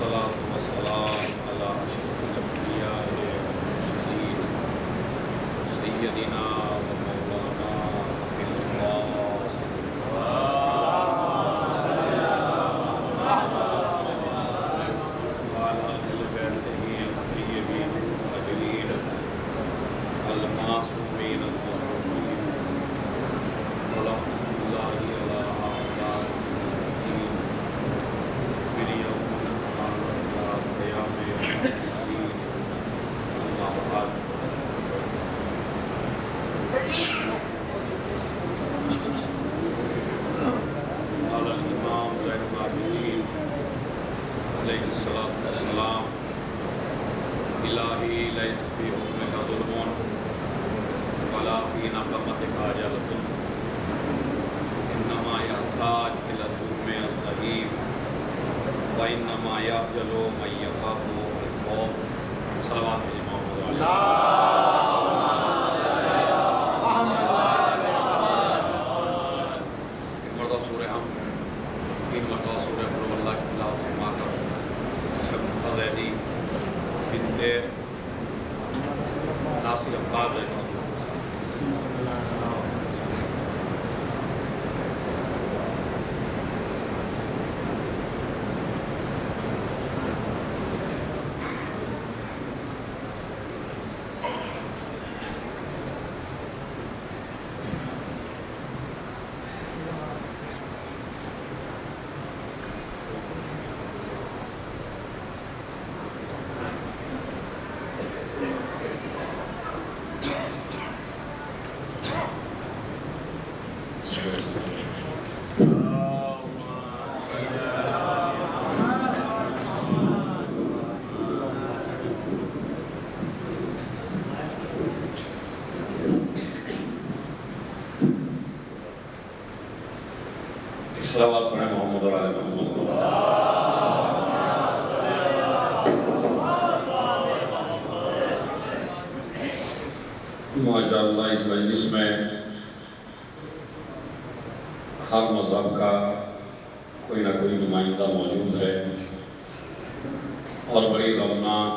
والصلاة والسلام على أشرف الأنبياء والمرسلين سيدنا ومولانا أبي القاسم وعلى أهل بيته الطيبين الطاهرين المعصومين المظلومين ورحمة الله على أعدائهم من يومنا هذا إلى قيام يوم الدين. أما بعد قال الإمام زين العابدين عليه الصلاة والسلام: إلهي ليس في حكمك ظلم ولا في نقمتك عجلة، إنما يحتاج إلى الحكم الضعيف، وإنما يعجل من يخاف الفوت. صلوات الإمام ایک مرتبہ سورہ ہم 3 مرتبہ سورہ قل اللہ کی تلاوت فرما کر شگفتہ زیدی بنت ناصر عباس زیدی صلوات پڑھیں محمد اور آل محمد۔ ماشاءاللہ اس مجلس میں ہر مذہب کا کوئی نہ کوئی نمائندہ موجود ہے اور بڑی غمناک،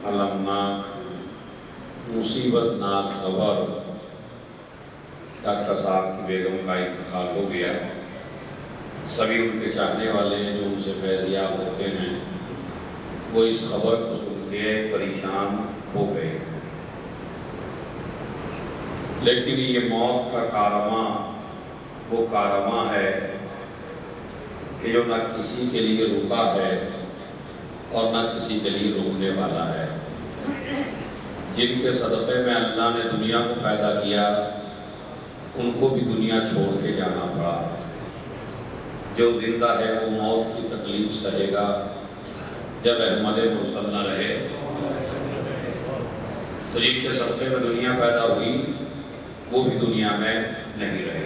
المناک، مصیبت ناک خبر ڈاکٹر صاحب کی بیگم کا انتقال ہو گیا۔ سبھی ان کے چاہنے والے ہیں جو ان سے فیضیاب ہوتے ہیں، وہ اس خبر کو سن کے پریشان ہو گئے۔ لیکن یہ موت کا کارواں وہ کارواں ہے کہ جو نہ کسی کے لیے رکا ہے اور نہ کسی کے لیے روکنے والا ہے۔ جن کے صدقے میں اللہ نے دنیا کو پیدا کیا ان کو بھی دنیا چھوڑ کے جانا پڑا۔ جو زندہ ہے وہ موت کی تکلیف سہے گا جب احمد مرسل نہ رہے۔ تو جن کے صدقے میں دنیا پیدا ہوئی وہ بھی دنیا میں نہیں رہے۔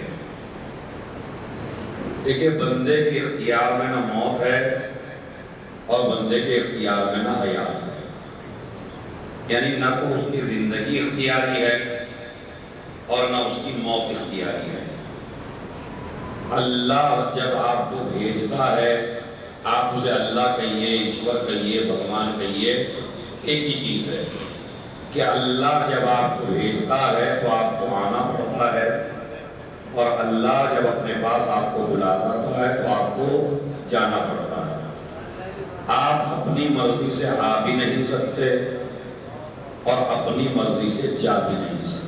دیکھیں، بندے کے اختیار میں نہ موت ہے اور بندے کے اختیار میں نہ حیات ہے، یعنی نہ تو اس کی زندگی اختیاری ہے اور نہ اس کی موت اختیاری ہے۔ اللہ جب آپ کو بھیجتا ہے، آپ اسے اللہ کہیے، ایشور کہیے، بھگوان کہیے، ایک ہی چیز ہے کہ اللہ جب آپ کو بھیجتا ہے تو آپ کو آنا پڑتا ہے، اور اللہ جب اپنے پاس آپ کو بلاتا ہے تو آپ کو جانا پڑتا ہے۔ آپ اپنی مرضی سے آ بھی نہیں سکتے اور اپنی مرضی سے جا بھی نہیں سکتے۔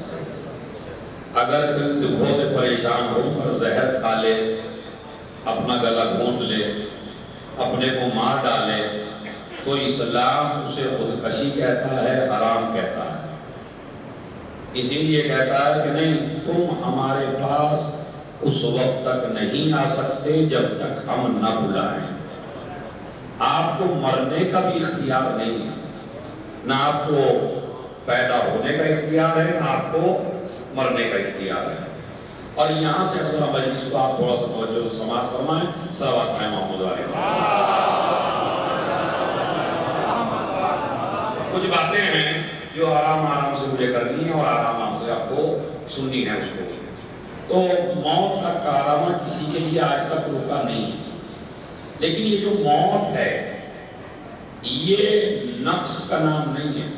اگر کوئی دکھوں سے پریشان ہو کر زہر کھا لے، اپنا گلا گھونٹ لے، اپنے کو مار ڈالے، تو اسلام اسے خودکشی کہتا ہے، حرام کہتا ہے۔ اسی لیے کہتا ہے کہ نہیں، تم ہمارے پاس اس وقت تک نہیں آ سکتے جب تک ہم نہ بلائیں۔ آپ کو مرنے کا بھی اختیار نہیں ہے، نہ آپ کو پیدا ہونے کا اختیار ہے، نہ آپ کو مرنے کا اختیار ہے۔ اور یہاں سے اگر مجلس کو آپ تھوڑا سا توجہ سے سماعت فرمائیں، صلوات پڑھیں محمد علیہ۔ کچھ باتیں ہیں جو آرام آرام سے مجھے کرنی ہے اور آرام آرام سے آپ کو سننی ہے اس کو۔ تو موت کا کارواں کسی کے لیے آج تک رکا نہیں ہے، لیکن یہ جو موت ہے یہ نقص کا نام نہیں ہے،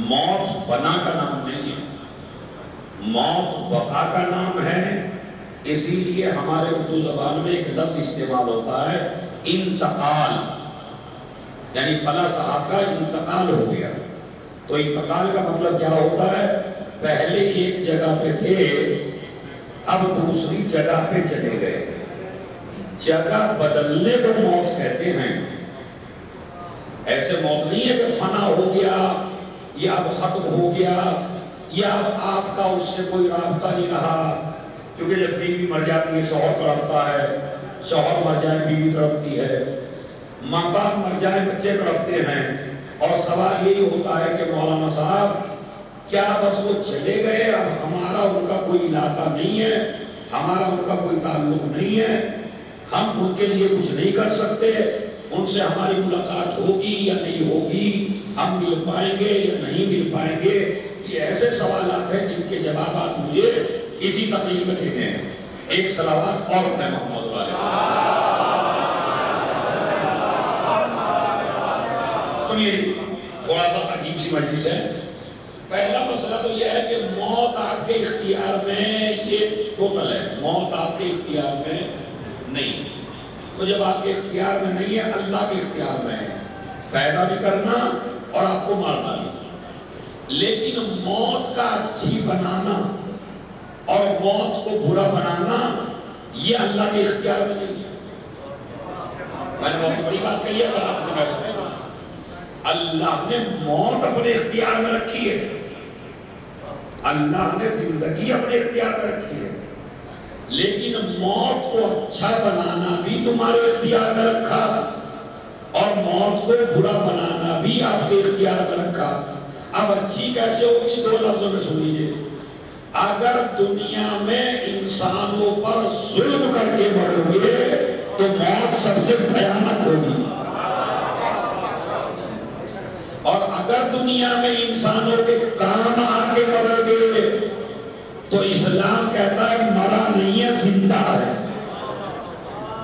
موت فنا کا نام نہیں ہے، موت بقا کا نام ہے۔ اسی لیے ہمارے اردو زبان میں ایک لفظ استعمال ہوتا ہے انتقال، یعنی فلاں صاحب کا انتقال ہو گیا۔ تو انتقال کا مطلب کیا ہوتا ہے؟ پہلے ایک جگہ پہ تھے، اب دوسری جگہ پہ چلے گئے۔ جگہ بدلنے کو موت کہتے ہیں۔ ایسے موت نہیں ہے کہ فنا ہو گیا یا اب ختم ہو گیا یا اب آپ کا اس سے کوئی رابطہ نہیں رہا، کیونکہ جب بیوی مر جاتی ہے شوہر تڑپتا ہے، شوہر مر جائے بیوی تڑپتی ہے، ماں باپ مر جائے بچے تڑپتے ہیں۔ اور سوال یہی ہوتا ہے کہ مولانا صاحب کیا بس وہ چلے گئے، اب ہمارا ان کا کوئی علاقہ نہیں ہے، ہمارا ان کا کوئی تعلق نہیں ہے، ہم ان کے لیے کچھ نہیں کر سکتے، ان سے ہماری ملاقات ہوگی یا نہیں ہوگی، ہم مل پائیں گے یا نہیں مل پائیں گے؟ یہ ایسے سوالات ہیں جن کے جوابات مجھے اسی تقریر میں دینے ہیں۔ ایک صلوات اور ہے محمد علیہ۔ سنیے تھوڑا سا عجیب سی مجلس ہے۔ پہلا مسئلہ تو یہ ہے کہ موت آپ کے اختیار میں، یہ ٹوٹل ہے، موت آپ کے اختیار میں نہیں۔ تو جب آپ کے اختیار میں نہیں ہے، اللہ کے اختیار میں ہے، پیدا بھی کرنا اور آپ کو مارنا بھی۔ لیکن موت کا اچھی بنانا اور موت کو برا بنانا یہ اللہ کے اختیار میں نہیں ہے۔ میں نے بہت بڑی بات کہی ہے، اگر آپ سمجھ سکتے ہیں، اللہ نے موت اپنے اختیار میں رکھی ہے، اللہ نے زندگی اپنے اختیار میں رکھی ہے، لیکن موت کو اچھا بنانا بھی تمہارے اختیار میں رکھا اور موت کو برا بنانا بھی آپ کے اختیار میں رکھا۔ اب اچھی کیسے ہوگی؟ دو لفظوں میں سن لیجیے۔ اگر دنیا میں انسانوں پر ظلم کر کے مرو گے تو موت سب سے بھیانک ہوگی، اور اگر دنیا میں انسانوں کے کام آ کے مرو گے تو اسلام کہتا ہے مرا نہیں ہے، زندہ ہے۔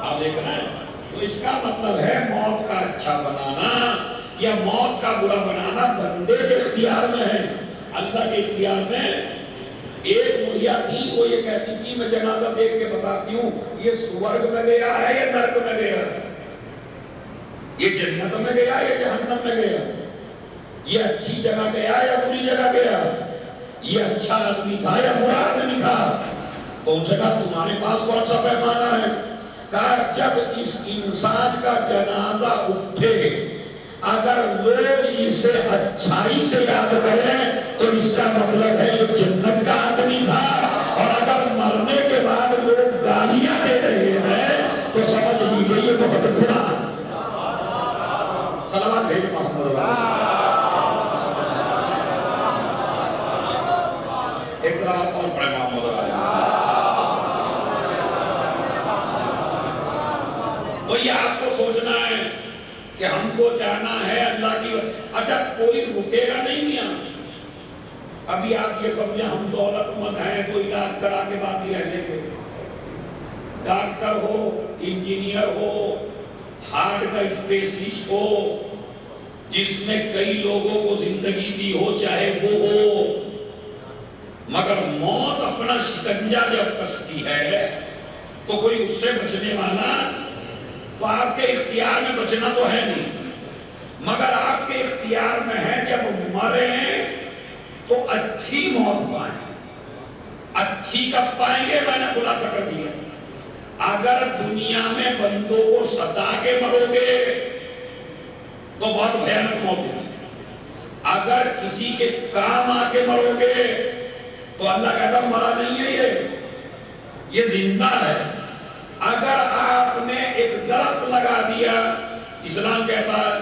آپ دیکھ رہے ہیں؟ تو اس کا مطلب ہے موت کا اچھا بنانا یا موت کا برا بنانا بندے کے اختیار میں ہے، اللہ کے اختیار میں۔ ایک بڑھیا تھی، وہ یہ کہتی تھی، میں جنازہ دیکھ کے بتاتی ہوں یہ سورگ میں گیا ہے یا نرک میں گیا ہے، یہ جنت میں گیا یا جہنم میں گیا، یہ اچھی جگہ گیا یا بری جگہ گیا، یہ اچھا آدمی تھا یا برا آدمی تھا۔ تو ان سے کہا تمہارے پاس کون سا پیمانہ ہے؟ کہا جب اس انسان کا جنازہ اٹھے اگر لوگ اسے اچھائی سے یاد کریں تو اس کا مطلب ہے یہ جنت کا آدمی تھا، اور اگر مرنے کے بعد لوگ گالیاں دے رہے ہیں تو سمجھ لیجیے یہ بہت برا۔ صلوات بھیجے محمد اللہ۔ ایک صلوات اور پڑھے محمد اللہ۔ تو یہ آپ کو سوچنا ہے کہ ہم کو جانا ہے اللہ کی۔ اچھا کوئی رکے گا نہیں میاں، ابھی آپ یہ سمجھیں ہم دولت مند ہیں تو علاج کرا کے بعد ہی رہ لیں گے۔ ڈاکٹر ہو، انجینئر ہو، ہارٹ کا اسپیشلسٹ ہو، جس نے کئی لوگوں کو زندگی دی ہو چاہے وہ ہو، مگر موت اپنا شکنجہ جب کستی ہے تو کوئی اس سے بچنے والا، تو آپ کے اختیار میں بچنا تو ہے نہیں، مگر آپ کے اختیار میں ہے جب مریں تو اچھی موت پائیں۔ اچھی کب پائیں گے؟ میں نے خلاصہ کر دیا، اگر دنیا میں بندوں کو ستا کے مرو گے تو بہت بھیانک موت ہوگی، اگر کسی کے کام آ کے مرو گے تو اللہ کہتا مرا نہیں ہے، یہ زندہ ہے۔ اگر آپ نے ایک درخت لگا دیا، اسلام کہتا ہے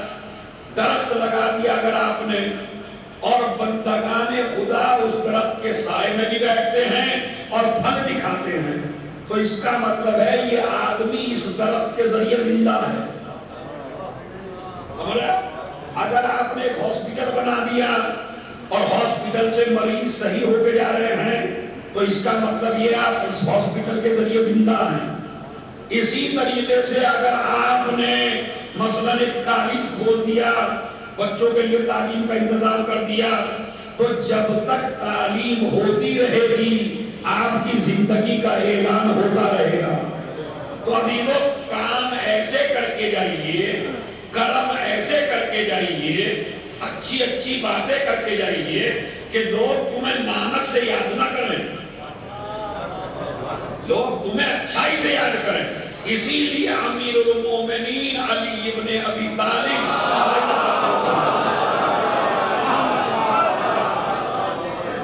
درخت لگا دیا اگر آپ نے، اور بندگان خدا اس درخت کے سائے میں بھی بیٹھتے ہیں اور پھل بھی کھاتے ہیں، تو اس کا مطلب ہے یہ آدمی اس درخت کے ذریعے زندہ ہے۔ اگر آپ نے ایک ہاسپٹل بنا دیا اور ہاسپٹل سے مریض صحیح ہو کے جا رہے ہیں تو اس کا مطلب یہ آپ اس ہاسپٹل کے ذریعے زندہ ہیں۔ اسی طریقے سے اگر آپ نے مثلاً ایک کالج کھول دیا، بچوں کے لیے تعلیم کا انتظام کر دیا، تو جب تک تعلیم ہوتی رہے گی آپ کی زندگی کا اعلان ہوتا رہے گا۔ تو ابھی وہ کام ایسے کر کے جائیے، کرم ایسے کر کے جائیے، اچھی اچھی باتیں کر کے جائیے کہ لوگ تمہیں لعنت سے یاد نہ کریں، لوگ تمہیں اچھائی سے یاد کریں۔ اسی لیے امیر المومنین علی ابن ابی طالب،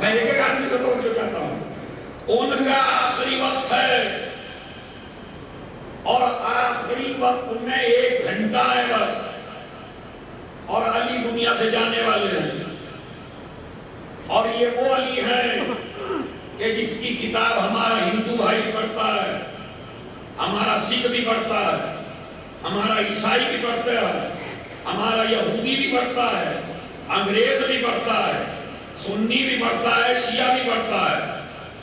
میں ایک آدمی سے توجہ چاہتا ہوں، ان کا آخری وقت ہے اور آخری وقت میں 1 گھنٹہ ہے بس، اور علی دنیا سے جانے والے ہیں، اور یہ وہ علی ہیں کہ جس کی کتاب ہمارا ہندو بھائی پڑھتا ہے، ہمارا سکھ بھی پڑھتا ہے، ہمارا عیسائی بھی پڑھتا ہے، ہمارا یہودی بھی پڑھتا ہے، انگریز بھی پڑھتا ہے، سنی بھی پڑھتا ہے، شیعہ بھی پڑھتا ہے۔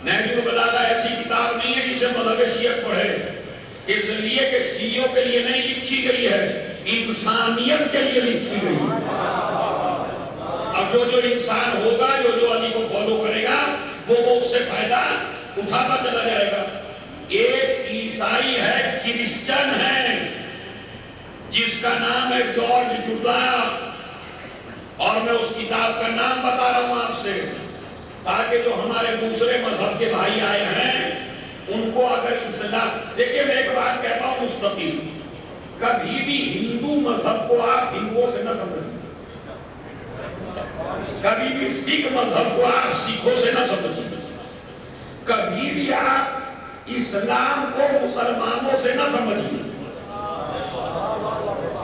نہج البلاغہ ایسی کتاب نہیں ہے جسے مذہب شیعہ پڑھے، اس لیے کہ شیعوں کے لیے نہیں لکھی گئی ہے، انسانیت کے لیے لکھی گئی ہے۔ اب جو انسان ہوگا، جو علی کو فالو کرے گا، وہ اس سے فائدہ اٹھاتا چلا جائے گا۔ ایک عیسائی ہے، کرسچن ہے، جس کا نام ہے جارج جوڈاخ، اور میں اس کتاب کا نام بتا رہا ہوں آپ سے تاکہ جو ہمارے دوسرے مذہب کے بھائی آئے ہیں ان کو اگر اسلام، دیکھیں میں ایک بات کہتا ہوں مستقل، کبھی بھی ہندو مذہب کو آپ ہندوؤں سے نہ سمجھیں، کبھی بھی سکھ مذہب کو آپ سکھوں سے نہ سمجھیں، کبھی بھی آپ اسلام کو مسلمانوں سے نہ سمجھیں،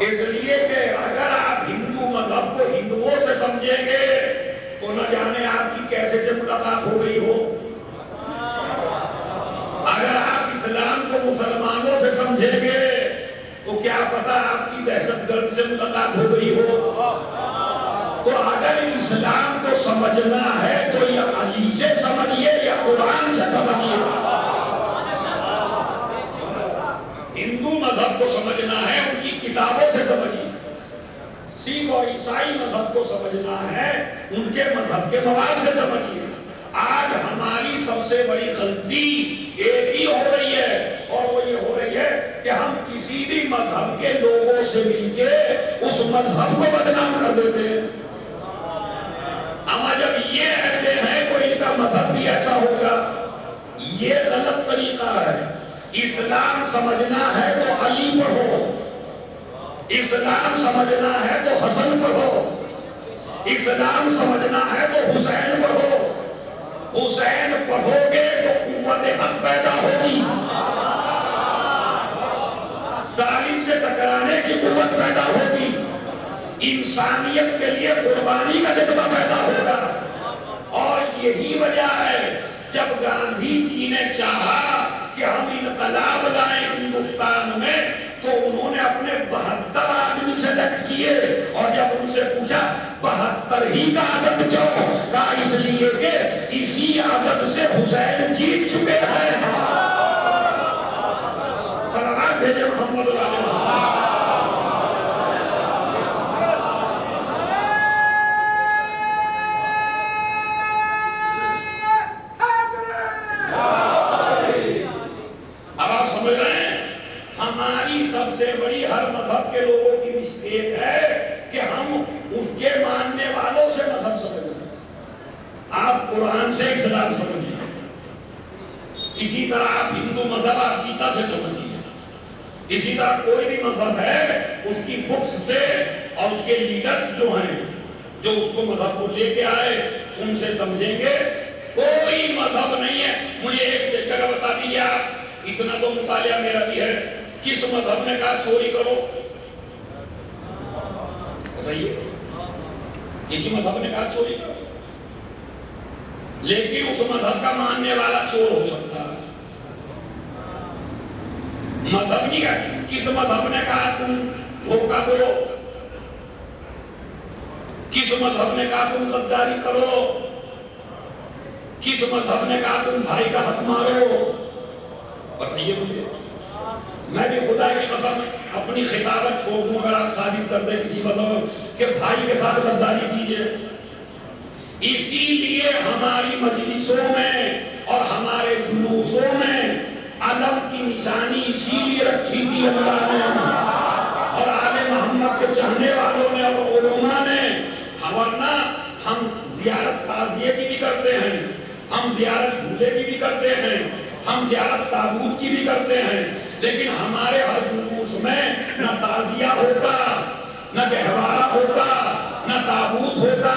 اس لیے کہ اگر آپ ہندو مذہب کو ہندوؤں سے سمجھیں گے تو نہ جانے آپ کی کیسے سے ملاقات ہو گئی ہو، اگر آپ اسلام کو مسلمانوں سے سمجھیں گے تو کیا پتا آپ کی دہشت گرد سے ملاقات ہو گئی ہو۔ تو اگر اسلام کو سمجھنا ہے تو یا علی سے سمجھیے یا قرآن سے سمجھیے، ہندو مذہب کو سمجھنا ہے ان کی کتابوں سے سمجھیے، سکھ اور عیسائی مذہب کو سمجھنا ہے ان کے مذہب کے مواد سے سمجھیے۔ آج ہماری سب سے بڑی غلطی ایک ہی ہو رہی ہے، اور وہ یہ ہو رہی ہے کہ ہم کسی بھی مذہب کے لوگوں سے مل کے اس مذہب کو بدنام کر دیتے ہیں۔ اما جب یہ ایسے ہیں تو ان کا مذہب بھی ایسا ہوگا، یہ غلط طریقہ ہے۔ اسلام سمجھنا ہے تو علی پڑھو، اسلام سمجھنا ہے تو حسن پڑھو، اسلام سمجھنا ہے تو حسین پڑھو، حسین پڑھو گے تو قوت حق پیدا ہوگی، ظالم سے ٹکرانے کی قوت پیدا ہوگی، انسانیت کے لیے قربانی کا جذبہ پیدا ہوگا۔ اور یہی وجہ ہے جب گاندھی جی نے چاہا کہ ہم انقلاب لائیں ہندوستان میں تو انہوں نے اپنے 72 آدمی سلیکٹ کیے، اور جب ان سے پوچھا 72 ہی کا عدد کیوں، کہا اس لیے کہ اسی عدد سے حسین جیت چکے ہیں۔ صلوات بھیجے محمد علیہ وسلم۔ اب آپ سمجھ رہے ہیں ہماری سب سے بڑی ہر مذہب کے لوگوں کی مسٹیک ہے کہ ہم اس کے ماننے والوں سے مذہب سمجھ رہے ہیں۔ آپ قرآن سے اسلام سمجھیے، اسی طرح آپ ہندو مذہب آپ گیتا سے سمجھیے، اسی طرح کوئی بھی مذہب ہے اس کی بکس سے اور اس کے لیڈرز جو ہیں جو اس کو مذہب کو لے کے آئے ان سے سمجھیں گے۔ کوئی مذہب نہیں ہے، مجھے ایک جگہ بتا دیجیے آپ، اتنا تو مطالعہ میرا بھی ہے، کس مذہب نے کہا چوری کرو؟ بتائیے، کسی مذہب نے کہا چوری کرو؟ لیکن اس مذہب کا ماننے والا چور ہو سکتا ہے، مذہب نہیں کہا۔ کس مذہب نے کہا تم دھوکہ دو؟ کس مذہب نے کہا تم غداری کرو؟ کس مذہب نے کہا تم بھائی کا حق مارو؟ بتائیے مجھے، میں بھی خدا کی قسم اپنے اپنی خطابت چھوڑ دوں اگر آپ ثابت کرتے کسی مذہب کہ بھائی کے ساتھ غداری کیجیے. اسی لیے ہماری مجلسوں میں اور ہمارے جلوسوں میں علم کی نشانی اسی لیے رکھی تھی اللہ نے اور آل محمد کے چاہنے والوں نے اور علماء نے. ورنہ ہم زیارت تعزیے کی بھی کرتے ہیں, ہم زیارت جھولے کی بھی کرتے ہیں, ہم زیارت تابوت کی بھی کرتے ہیں, لیکن ہمارے ہر جلوس میں نہ تعزیہ ہوتا, نہ گہوارہ ہوتا, نہ تابوت ہوتا,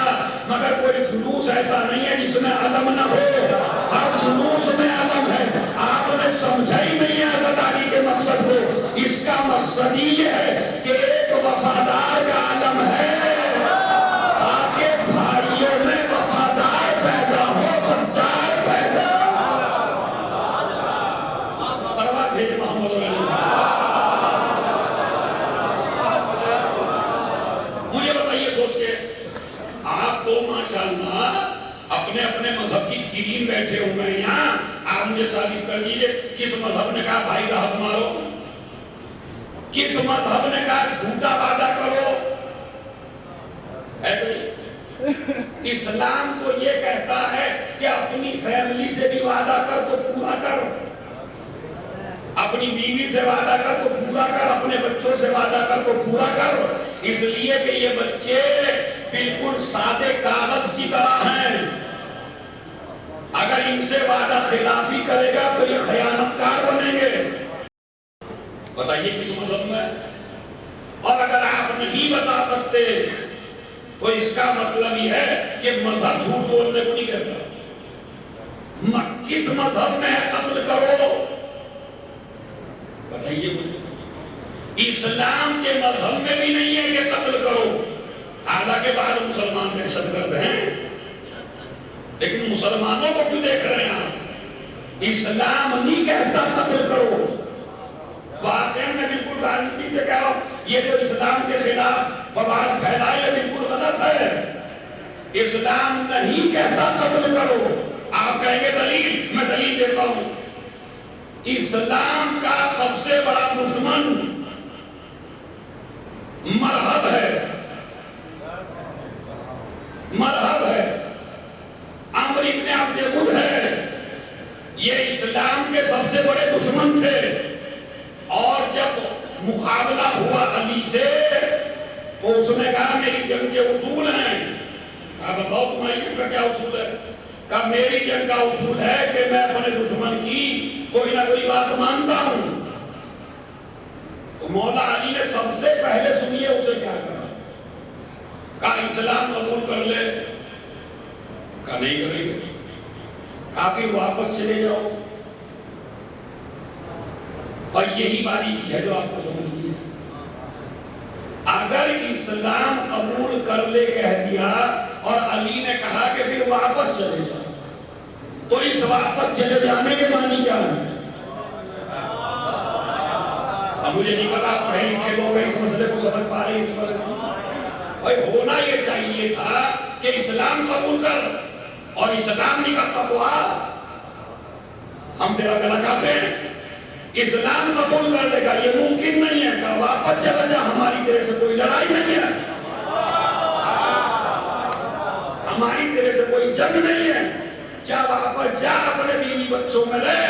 مگر کوئی جلوس ایسا نہیں ہے جس میں علم نہ ہو. ہر جلوس میں علم ہے. آپ نے سمجھا ہی نہیں ہے عزاداری کے مقصد کو. اس کا مقصد یہ ہے کہ ایک وفادار کا علم ہے تاکہ بھائیوں میں وفادار پیدا ہو, غدار پیدا سروا بھیج محمد مجھے بتائیے سوچ کے. آپ تو ماشاءاللہ اپنے اپنے مذہب کی کریم بیٹھے ہوئے ہیں یہاں. آپ مجھے ثابت کر دیجئے کس مذہب نے کہا بھائی کا حق مارو, کس مذہب نے کہا جھوٹا وعدہ کرو. ہے کوئی؟ اسلام تو یہ کہتا ہے کہ اپنی فیملی سے بھی وعدہ کر تو پورا کر, اپنی بیوی سے وعدہ کر تو پورا کر, اپنے بچوں سے وعدہ کر تو پورا کر. اس لیے کہ یہ بچے بالکل سادے کاغذ کی طرح ہیں. اگر ان سے وعدہ خلافی کرے گا تو یہ خیانت کار بنیں گے. بتائیے کس مذہب میں؟ اور اگر آپ نہیں بتا سکتے تو اس کا مطلب یہ ہے کہ مذہب جھوٹ بولنے کو نہیں کہتا. کس مذہب میں قتل کرو بتائیے مجھے. اسلام کے مذہب میں بھی نہیں ہے کہ قتل کرو. حالانکہ بعض مسلمان دہشت گرد ہیں, لیکن مسلمانوں کو کیوں دیکھ رہے ہیں آپ؟ اسلام نہیں کہتا قتل کرو. واقعی میں بالکل گارنٹی سے کہہ رہا ہوں, یہ جو اسلام کے خلاف بوار پھیلائے یہ بالکل غلط ہے. اسلام نہیں کہتا قتل کرو. آپ کہیں گے دلیل, میں دلیل دیتا ہوں. اسلام کا سب سے بڑا دشمن مذہب ہے, مذہب ہے. عمرو بن عبد ود ہے, یہ اسلام کے سب سے بڑے دشمن تھے. اور جب مقابلہ ہوا علی سے تو اس نے کہا میری جنگ کے اصول ہیں. کہا بتاؤ تمہاری جنگ کا کیا اصول ہے؟ کہا میری جنگ کا اصول ہے کہ میں اپنے دشمن کی کوئی نہ کوئی بات مانتا ہوں. تو مولا علی نے سب سے پہلے سنیے اسے کیا کہا. کہا اسلام قبول کر لے. کہا نہیں کریں گے. کہا پھر واپس چلے جاؤ. اور یہی باریکی ہے جو آپ کو سمجھنی ہے. اگر اسلام قبول کر لے کہہ دیا اور علی نے کہا کہ پھر واپس چلے جاؤ, تو اس واپس چلے جانے کے معنی کیا ہے؟ اب مجھے نہیں پتا آپ پڑھے لکھے لوگ اس مسئلے کو سمجھ پا رہے ہیں. بھائی ہونا یہ چاہیے تھا کہ اسلام قبول کر, اور اسلام نہیں کرتا تو ہم تیرا گلا کاٹتے ہیں. اسلام قبول کر دے گا یہ ممکن نہیں ہے. کہ واپس چلا جا, ہماری تیرے سے کوئی لڑائی نہیں ہے, ہماری تیرے سے کوئی جنگ نہیں ہے, جا واپس جا اپنے بیوی بچوں میں رہ.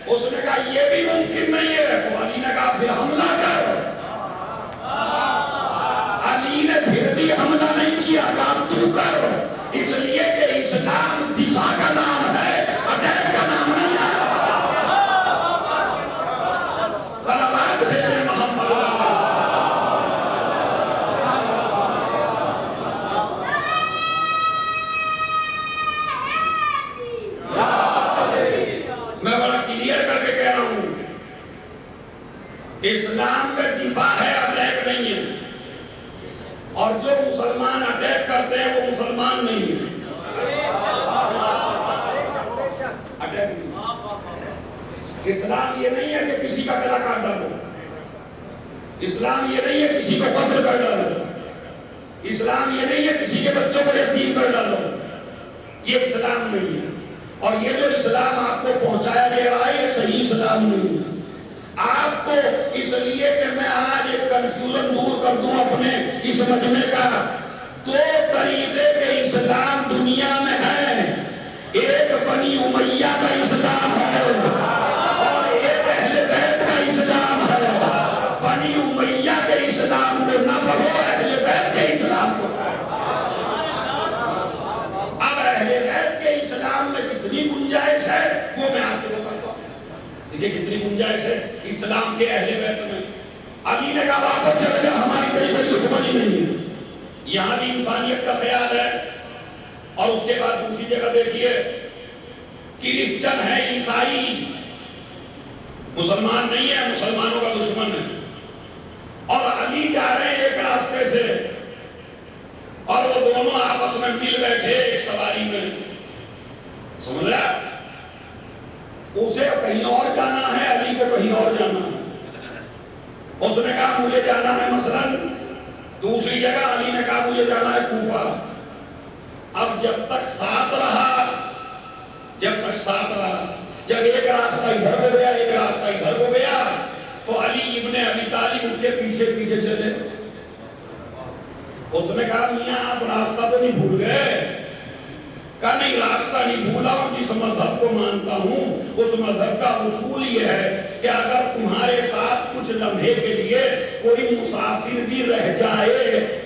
اس نے کہا یہ بھی ممکن نہیں ہے. تو علی نے کہا پھر حملہ کر. علی نے پھر بھی حملہ نہیں کیا, کہا تو کر. اس لیے کہ اسلام دفاع کا نام ہے, اٹیک کا نام نہیں ہے. صلوات بھیجے محمد. میں بڑا کلیئر کر کے کہہ رہا ہوں, اسلام کا دفاع ہے, اٹیک نہیں ہے. اور جو مسلمان اٹیک کرتے ہیں وہ مسلمان نہیں ہے. اٹیک نہیں. اسلام یہ نہیں ہے کہ کسی کا گلا کاٹ ڈالو. اسلام یہ نہیں ہے کسی کو قتل کر ڈالو. اسلام یہ نہیں ہے کسی کے بچوں کو یتیم کر ڈالو. یہ اسلام نہیں ہے. اور یہ جو اسلام آپ کو پہنچایا گیا ہے یہ صحیح اسلام نہیں ہے. آپ کو اس لیے کہ میں آج کنفیوژن دور کر دوں اپنے اس مجمع کا، دو طریقے کے اسلام دنیا میں ہیں، ایک بنی امیہ کا اسلام ہے اور ایک اہل بیت کا اسلام ہے۔ بنی امیہ کے اسلام کو نہ پڑھو، اہل بیت کے اسلام کو۔ اب اہل بیت کے اسلام میں کتنی گنجائش ہے وہ میں آپ کو بتاتا ہوں۔ دیکھیں کتنی گنجائش ہے اسلام کے اہل بیت میں۔ علی نے کہا واپس چلے جا، ہماری طریقے دشمنی نہیں ہے، یہاں بھی انسانیت کا خیال ہے۔ اور اس کے بعد دوسری جگہ دیکھیے، کرسچن ہے، عیسائی، مسلمان نہیں ہے، مسلمانوں کا دشمن ہے، اور علی جا رہے ہیں ایک راستے سے، اور وہ دونوں آپس میں مل بیٹھے ایک سواری میں، سمجھ رہا؟ اسے کہیں اور جانا ہے، علی کو کہیں اور جانا ہے۔ اس نے کہا مجھے جانا ہے مثلاً دوسری جگہ، علی نے کہا مجھے جانا ہے کوفہ۔ اب جب تک ساتھ رہا، جب ایک راستہ ادھر ہو گیا ایک راستہ ادھر ہو گیا، تو علی ابن ابی طالب اس کے پیچھے پیچھے چلے۔ اس نے کہا میاں آپ راستہ تو نہیں بھول گئے؟ کہا نہیں راستہ نہیں بھولا ہوں، جس مذہب کو مانتا ہوں اس مذہب کا اصول یہ ہے کہ اگر تمہارے ساتھ کچھ لمحے کے لیے کوئی مسافر بھی رہ جائے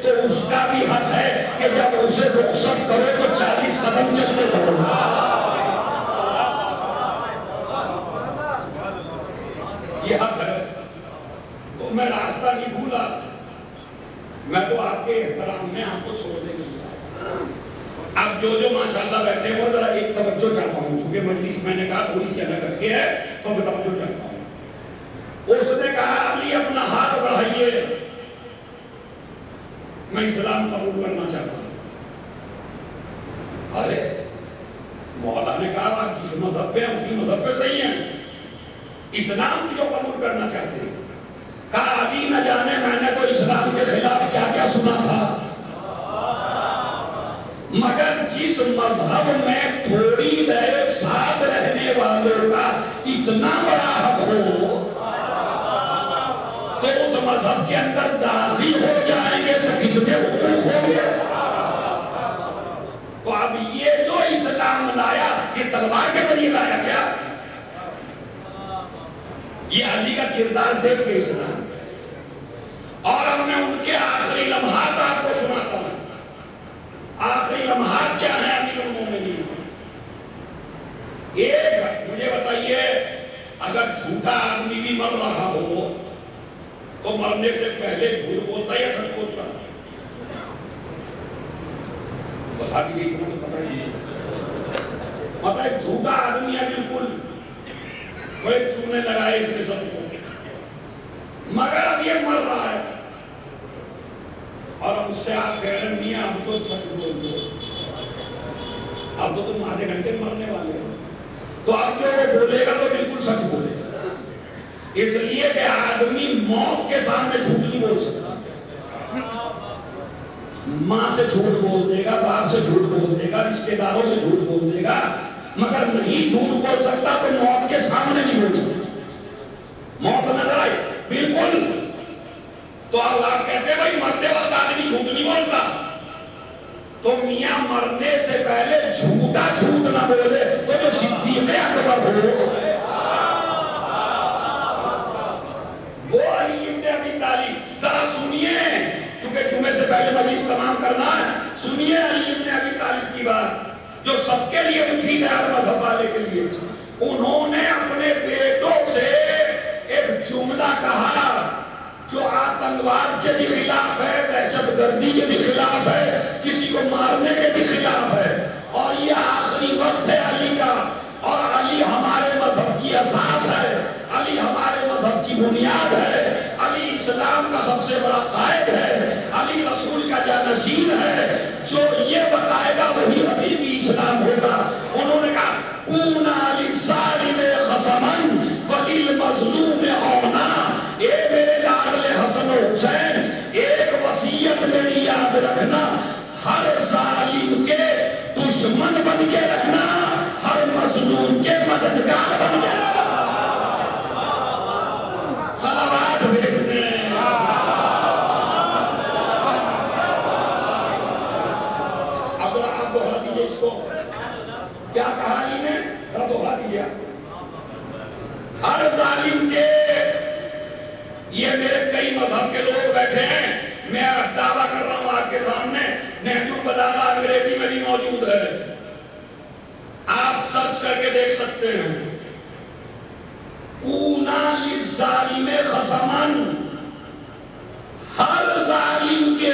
تو اس کا بھی حق ہے کہ جب اسے رخصت کرو تو 40 قدم چلنے کرو۔ یہ حق ہے، تو میں راستہ نہیں بھولا، میں تو آپ کے احترام میں آپ کو چھوڑنے کے لیے آیا۔ اب جو ماشاءاللہ بیٹھے ہیں وہ ذرا ایک توجہ چاہتا ہوں، چونکہ مجلس میں نے کہا تھوڑی سی الگ ہٹ کے ہے تو میں توجہ چاہتا ہوں۔ اس نے کہا علی اپنا ہاتھ بڑھائیے، میں اسلام قبول کرنا چاہتا ہوں۔ ارے مولا نے کہا آپ جس مذہب پہ ہیں اسی مذہب پہ صحیح ہیں، اسلام کی جو قبول کرنا چاہتے ہیں۔ کہا علی نہ جانے میں نے تو اسلام کے خلاف کیا کیا سنا تھا، مگر جس مذہب میں تھوڑی دیر ساتھ رہنے والوں کا اتنا بڑا حق ہو تو اس مذہب کے اندر داخل ہو جائیں گے تو کتنے حقوق ہوں گے۔ تو اب یہ جو اسلام لایا یہ تلوار کے ذریعے لایا کیا؟ یہ علی کا کردار دیکھ کے اسلام۔ اور اب میں ان کے آخری لمحات آپ کو سناتا ہوں۔ آخری لمحات کیا ہے امیر المومنین؟ ایک مجھے بتائیے، اگر جھوٹا آدمی بھی مر رہا ہو تو مرنے سے پہلے جھوٹ بولتا یا سچ بولتا؟ بتا دیجیے، تمہیں پتہ ہی ہے۔ مطلب جھوٹا آدمی ہے بالکل، کوئی چونے لگائے اس نے سب کو، مگر اب یہ مر رہا ہے اور اس سے آپ کہہ رہے ہیں میاں اب تو سچ بول دو، اب تو تم آدھے گھنٹے مرنے والے ہو، تو اب جو وہ بولے گا تو بالکل سچ بولے گا، اس لیے کہ آدمی موت کے سامنے جھوٹ نہیں بول سکتا۔ ماں سے جھوٹ بول دے گا، باپ سے جھوٹ بول دے گا، رشتہ داروں سے جھوٹ بول دے گا، مگر نہیں جھوٹ بول سکتا تو موت کے سامنے نہیں بول سکتا۔ موت نظر آئی بالکل، تو اب آپ کہتے ہیں بھائی مرتے وقت آدمی جھوٹ نہیں بولتا، تو میاں مرنے سے پہلے جھوٹا جھوٹ نہ بولے تو جو صدیق اکبر ہو وہ علی ابن ابی طالب۔ ذرا سنیے، چونکہ جمعے سے پہلے مجلس تمام کرنا ہے، سنیے علی ابن ابی طالب کی بات جو سب کے لیے مفید ہے، ہر مذہب والے کے لیے۔ انہوں نے اپنے بیٹوں سے ایک جملہ کہا جو آتنکواد کے بھی خلاف ہے، دہشت گردی کے بھی خلاف ہے، کسی کو مارنے کے بھی خلاف ہے، اور یہ آخری وقت ہے علی کا، اور علی ہمارے مذہب کی اساس ہے، علی ہمارے مذہب کی بنیاد ہے، علی اسلام کا سب سے بڑا قائد ہے، علی رسول کا جانشین ہے، جو یہ بتائے گا وہی حقیقی اسلام ہوگا۔ انہوں نے کہا کونا للظالم خصمن وللمظلوم اونا، اے میرے لاڈلے حسن و حسین ایک وصیت میری یاد رکھنا، ہر ظالم کے دشمن بن کے رہنا، ہر مظلوم کے مددگار بن کے رہنا۔ صلوات بھیجتے ہیں مذہب کے لوگ بیٹھے ہیں. میں دعویٰ کر رہا ہوں آپ کے سامنے نہج البلاغہ انگریزی میں بھی موجود ہے, آپ سرچ کر کے دیکھ سکتے ہیں. کونا للظالم خصما, ہر ظالم کے,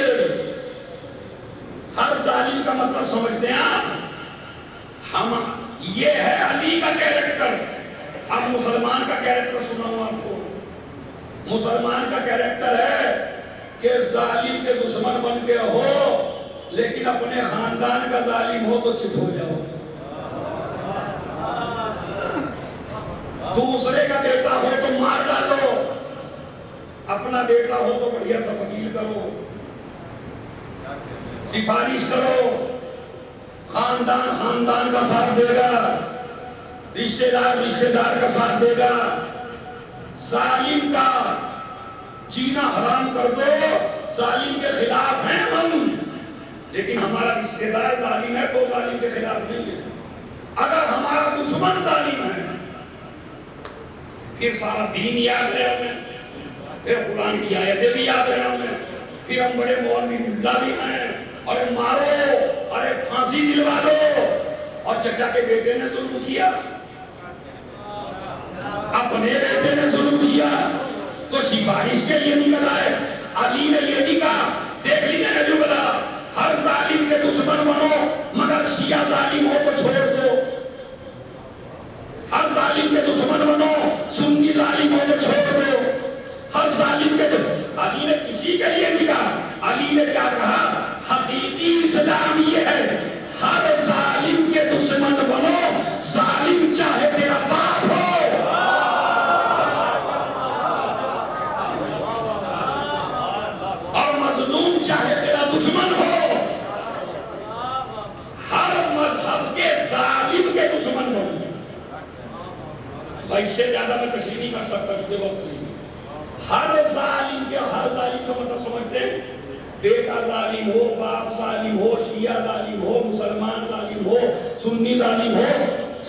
ہر ظالم کا مطلب سمجھتے ہیں آپ؟ ہم یہ ہے علی کا کیریکٹر. اب مسلمان کا کیریکٹر سناؤں آپ کو. مسلمان کا کیریکٹر ہے کہ ظالم کے دشمن بن کے ہو, لیکن اپنے خاندان کا ظالم ہو تو چپ ہو جاؤ. دوسرے کا بیٹا ہو تو مار ڈالو, اپنا بیٹا ہو تو بڑھیا سا وکیل کرو, سفارش کرو. خاندان خاندان کا ساتھ دے گا, رشتہ دار کا ساتھ دے گا. ظالم کا جینا حرام کر دو. ظالم کے خلاف ہیں ہم, لیکن ہمارا رشتہ دار ظالم ہے تو ظالم کے خلاف نہیں ہے. اگر ہمارا دشمن ظالم ہے پھر سارا دین یاد ہے ہمیں, پھر قرآن کی آیتیں بھی یاد ہیں ہمیں, پھر ہم بڑے مولوی ملا بھی ہیں, ارے مارو, ارے پھانسی دلوا دو. اور چچا کے بیٹے نے ظلم کیا, اپنے بیٹے نے ظلم کیا تو سفارش کے لیے نکل آئے. علی نے یہ نہیں کہا, دیکھ لیجیے نبی بلا, ہر ظالم کے دشمن بنو مگر شیعہ ظالم ہو تو چھوڑ دو. ہر ظالم کے دشمن بنو, سنی ظالم ہو تو چھوڑ دو. ہر ظالم کے علی نے کسی کے لیے نہیں کہا. علی نے کیا کہا؟ حقیقی اسلام یہ ہے ہر ظالم کے دشمن بنو, ظالم چاہے تیرا باپ ہو. اور مظلوم چاہے تیرا دشمن ہو. ہر مذہب کے ظالم کے دشمن بنو. اس سے زیادہ میں تشریح نہیں کر سکتا چونکہ وقت نہیں. ہر ظالم کے, ہر ظالم کا مطلب سمجھتے ہیں, بیٹا ظالم ہو, باپ ظالم ہو, شیعہ ظالم ہو, مسلمان ظالم ہو, سنی ظالم ہو,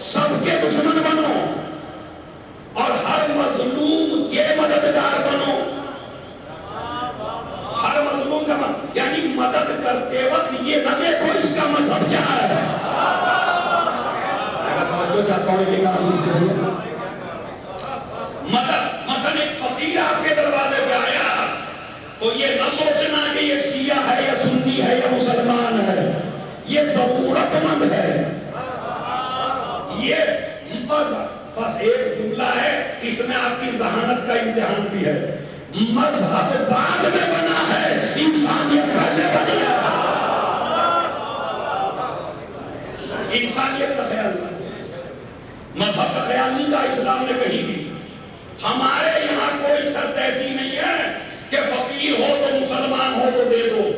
سب کے دشمن بنو اور ہر مظلوم کے مددگار بنو. ہر مظلوم کا یعنی مدد کرتے وقت یہ نہ دیکھو اس کا مذہب کیا ہے. توجہ چاہتا ہوں کہ مدد مثلا ایک فقیر آپ کے دروازے پہ آیا تو یہ نہ سوچنا کہ یہ شیعہ ہے یا سنی ہے یا مسلمان ہے, یہ ضرورت مند ہے. یہ بس ایک جملہ ہے, اس میں آپ کی ذہانت کا امتحان بھی ہے. مذہب بعد میں بنا ہے, انسانیت پہلے بنی ہے. انسانیت کا خیال نہیں, مذہب کا خیال نہیں کہا اسلام نے کہیں بھی. ہمارے یہاں کوئی شرط ایسی نہیں ہے کہ فقیر ہو تو مسلمان ہو تو دے دو.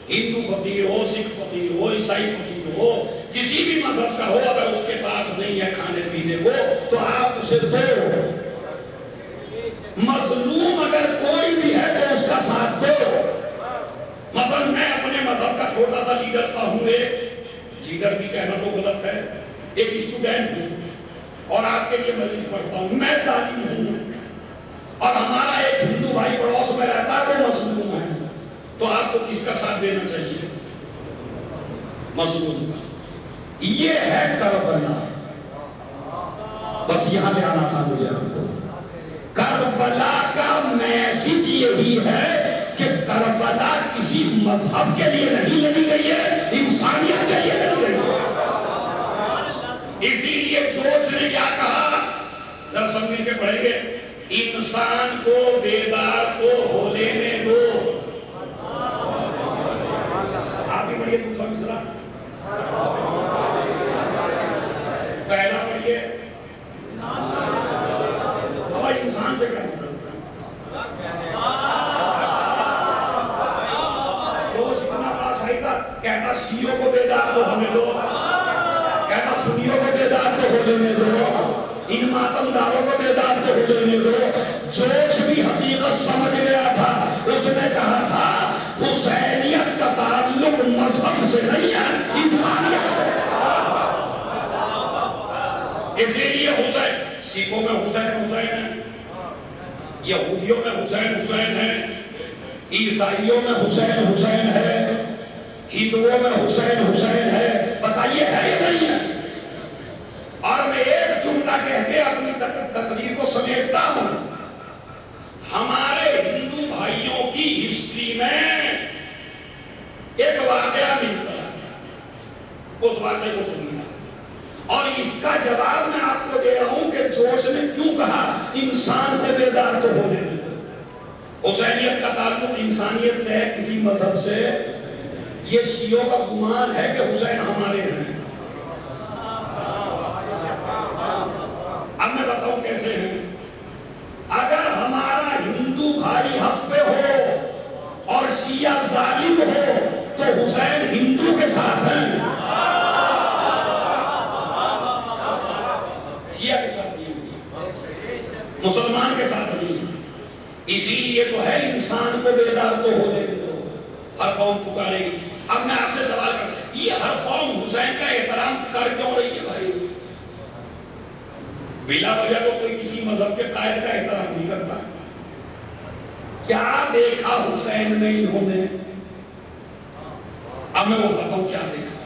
ہندو فقیر ہو, سکھ فقیر ہو, عیسائی فقیر ہو, کسی بھی مذہب کا ہو, اگر اس کے پاس نہیں ہے کھانے پینے کو تو آپ اسے دو. مظلوم اگر کوئی بھی ہے تو اس کا ساتھ دو. مثلا میں اپنے مذہب کا چھوٹا سا لیڈر سا ہوں, لیڈر بھی کہنا تو غلط ہے, ایک اسٹوڈنٹ ہوں اور آپ کے لیے مجلس پڑھتا ہوں. میں ظالم ہوں اور ہمارا ایک ہندو بھائی پڑوس میں رہتا ہے وہ مظلوم ہے, تو آپ کو کس کا ساتھ دینا چاہیے؟ مظلوم کا. یہ ہے کربلا. بس یہاں لے آنا تھا مجھے آپ کو. کربلا کا میسج یہی ہے کہ کربلا کسی مذہب کے لیے نہیں لڑی گئی ہے, انسانیت کے لیے لڑی گئی ہے. اسی لیے جوش نے کیا کہا, ذرا سب مل کے پڑھیں گے, انسان کو بیدار کو ہو لینے دو. آپ بھی پڑھیے دوسرا مصرع, پہلا پڑھیے. ہمارے انسان سے کیا مطلب جوش اتنا بڑا صحیح تھا, کہتا شیعوں کو بیدار تو ہونے دو, کہتا سنیوں کو بیدار تو ہو لینے دو, ان ماتم داروں کو بیدار تو ہو لینے دو. جوش بھی حقیقت سمجھ گیا تھا. اس نے کہا تھا حسینیت کا تعلق مذہب سے نہیں ہے, انسانیت سے. اسی لیے حسین, سکھوں میں حسین ہے, یہودیوں میں حسین حسین ہے، عیسائیوں میں حسین حسین ہے، ہندوؤں میں حسین حسین ہے، بتائیے ہے یا نہیں ہے؟ اور میں ایک جملہ کہہ کے اپنی تقریر کو سمیٹتا ہوں. ہمارے ہندو بھائیوں کی ہسٹری میں ایک واقعہ ملتا ہے، اس واقعے کو سنیے اور اس کا جواب میں آپ کو دے رہا ہوں کہ جوش نے کیوں کہا انسان کو بیدار تو ہونے دو. حسینیت کا تعلق انسانیت سے ہے، کسی مذہب سے. یہ شیعوں کا گمان ہے کہ حسین ہمارے ہیں. اب میں بتاؤں کیسے ہیں. اگر ہمارا ہندو بھائی حق پہ ہو اور شیعہ ظالم ہو تو حسین ہندو کے ساتھ ہیں، شیعہ کے ساتھ نہیں، مسلمان کے ساتھ نہیں. اسی لیے تو ہے انسان کو بیدار تو ہونے دو، ہر قوم پکارے گی. اب میں آپ سے سوال کرتا، یہ ہر قوم حسین کا احترام کر کیوں رہی ہے بھائی؟ بلا وجہ تو کوئی کسی مذہب کے قائد کا احترام نہیں کرتا. کیا دیکھا حسین میں انہوں نے؟ اب میں وہ بتاتا ہوں کیا دیکھا.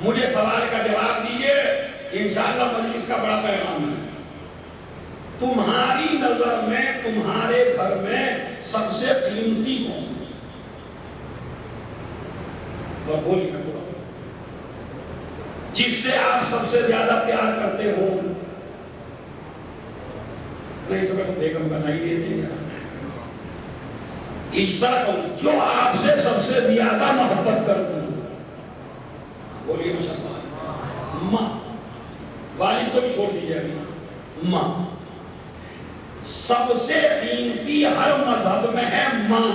مجھے سوال کا جواب دیجئے، انشاءاللہ مجلس کا بڑا پیغام ہے. تمہاری نظر میں تمہارے گھر میں سب سے قیمتی کون ہے؟ بولیے، جس سے آپ سب سے زیادہ پیار کرتے ہو. نہیں سب کو بیگم بنائی دیتے ہیں. اس طرح کہوں جو آپ سے سب سے زیادہ محبت کرتے ہو. بولیے ماں. والد کو بھی چھوڑ دیجیے گا. ماں سب سے قیمتی ہر مذہب میں ہے ماں،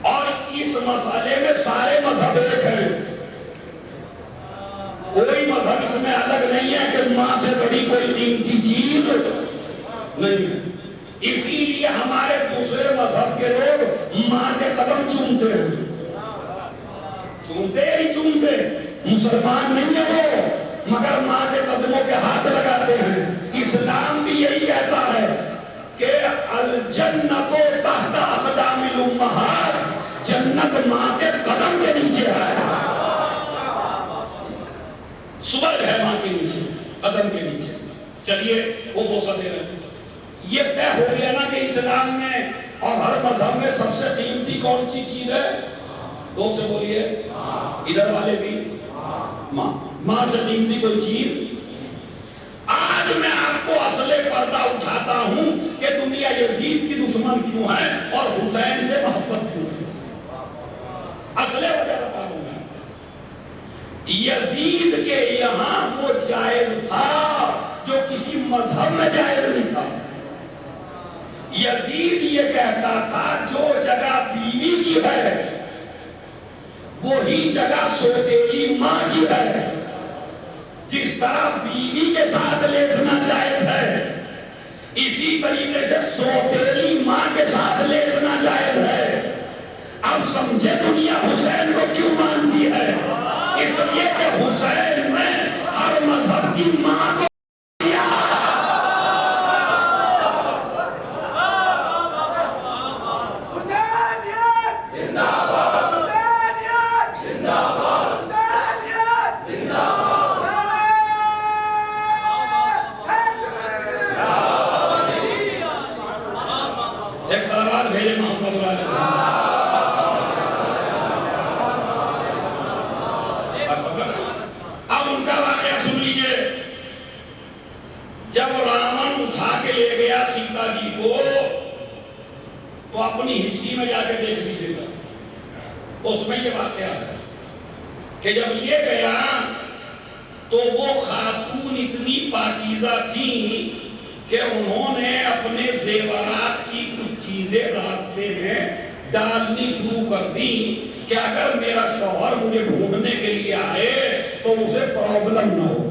اور اس مسئلے میں سارے مذہب ایک ہیں. کوئی مذہب اس میں الگ نہیں ہے کہ ماں سے بڑی کوئی قیمتی چیز نہیں ہے. اسی لیے ہمارے دوسرے مذہب کے لوگ ماں کے قدم چومتے ہیں. چومتے ہی چومتے، مسلمان نہیں ہے وہ، مگر ماں کے قدموں کے ہاتھ لگاتے ہیں. اسلام بھی یہی کہتا ہے کہ الجنت تحت اقدام الامہات، جنت ماں کے قدم کے نیچے ہے. سورج ہے ماں کے نیچے، قدم کے نیچے. چلیے وہ بوسہ دے رہے ہیں. یہ طے ہو گیا نا کہ اسلام میں اور ہر مذہب میں سب سے قیمتی کون سی چیز ہے؟ دو سے بولیے. ادھر والے بھی ماں. ماں سے قیمتی کوئی چیز. آج میں آپ کو اصل پردہ اٹھاتا ہوں کہ دنیا یزید کی دشمن کیوں ہے اور حسین سے محبت کیوں ہے. اصل وجہ بتا دوں گا. یزید کے یہاں وہ جائز تھا جو کسی مذہب میں جائز نہیں تھا. یزید یہ کہتا تھا جو جگہ بیوی کی ہے وہی جگہ سوتیلی ماں کی ہے. جس طرح بیوی کے ساتھ لیٹنا جائز ہے، اسی طریقے سے سوتیلی ماں کے ساتھ لیٹنا جائز ہے. اب سمجھے دنیا حسین کو کیوں مانتی ہے؟ اس لیے کہ حسین میں ہر مذہب کی ماں کو تو اپنی ہسٹری میں جا کے دیکھ لیجیے گا. اس میں یہ واقعہ ہے کہ جب یہ گیا تو وہ خاتون اتنی پاکیزہ تھی کہ انہوں نے اپنے زیورات کی کچھ چیزیں راستے میں ڈالنی شروع کر دی کہ اگر میرا شوہر مجھے ڈھونڈنے کے لیے آئے تو اسے پرابلم نہ ہو.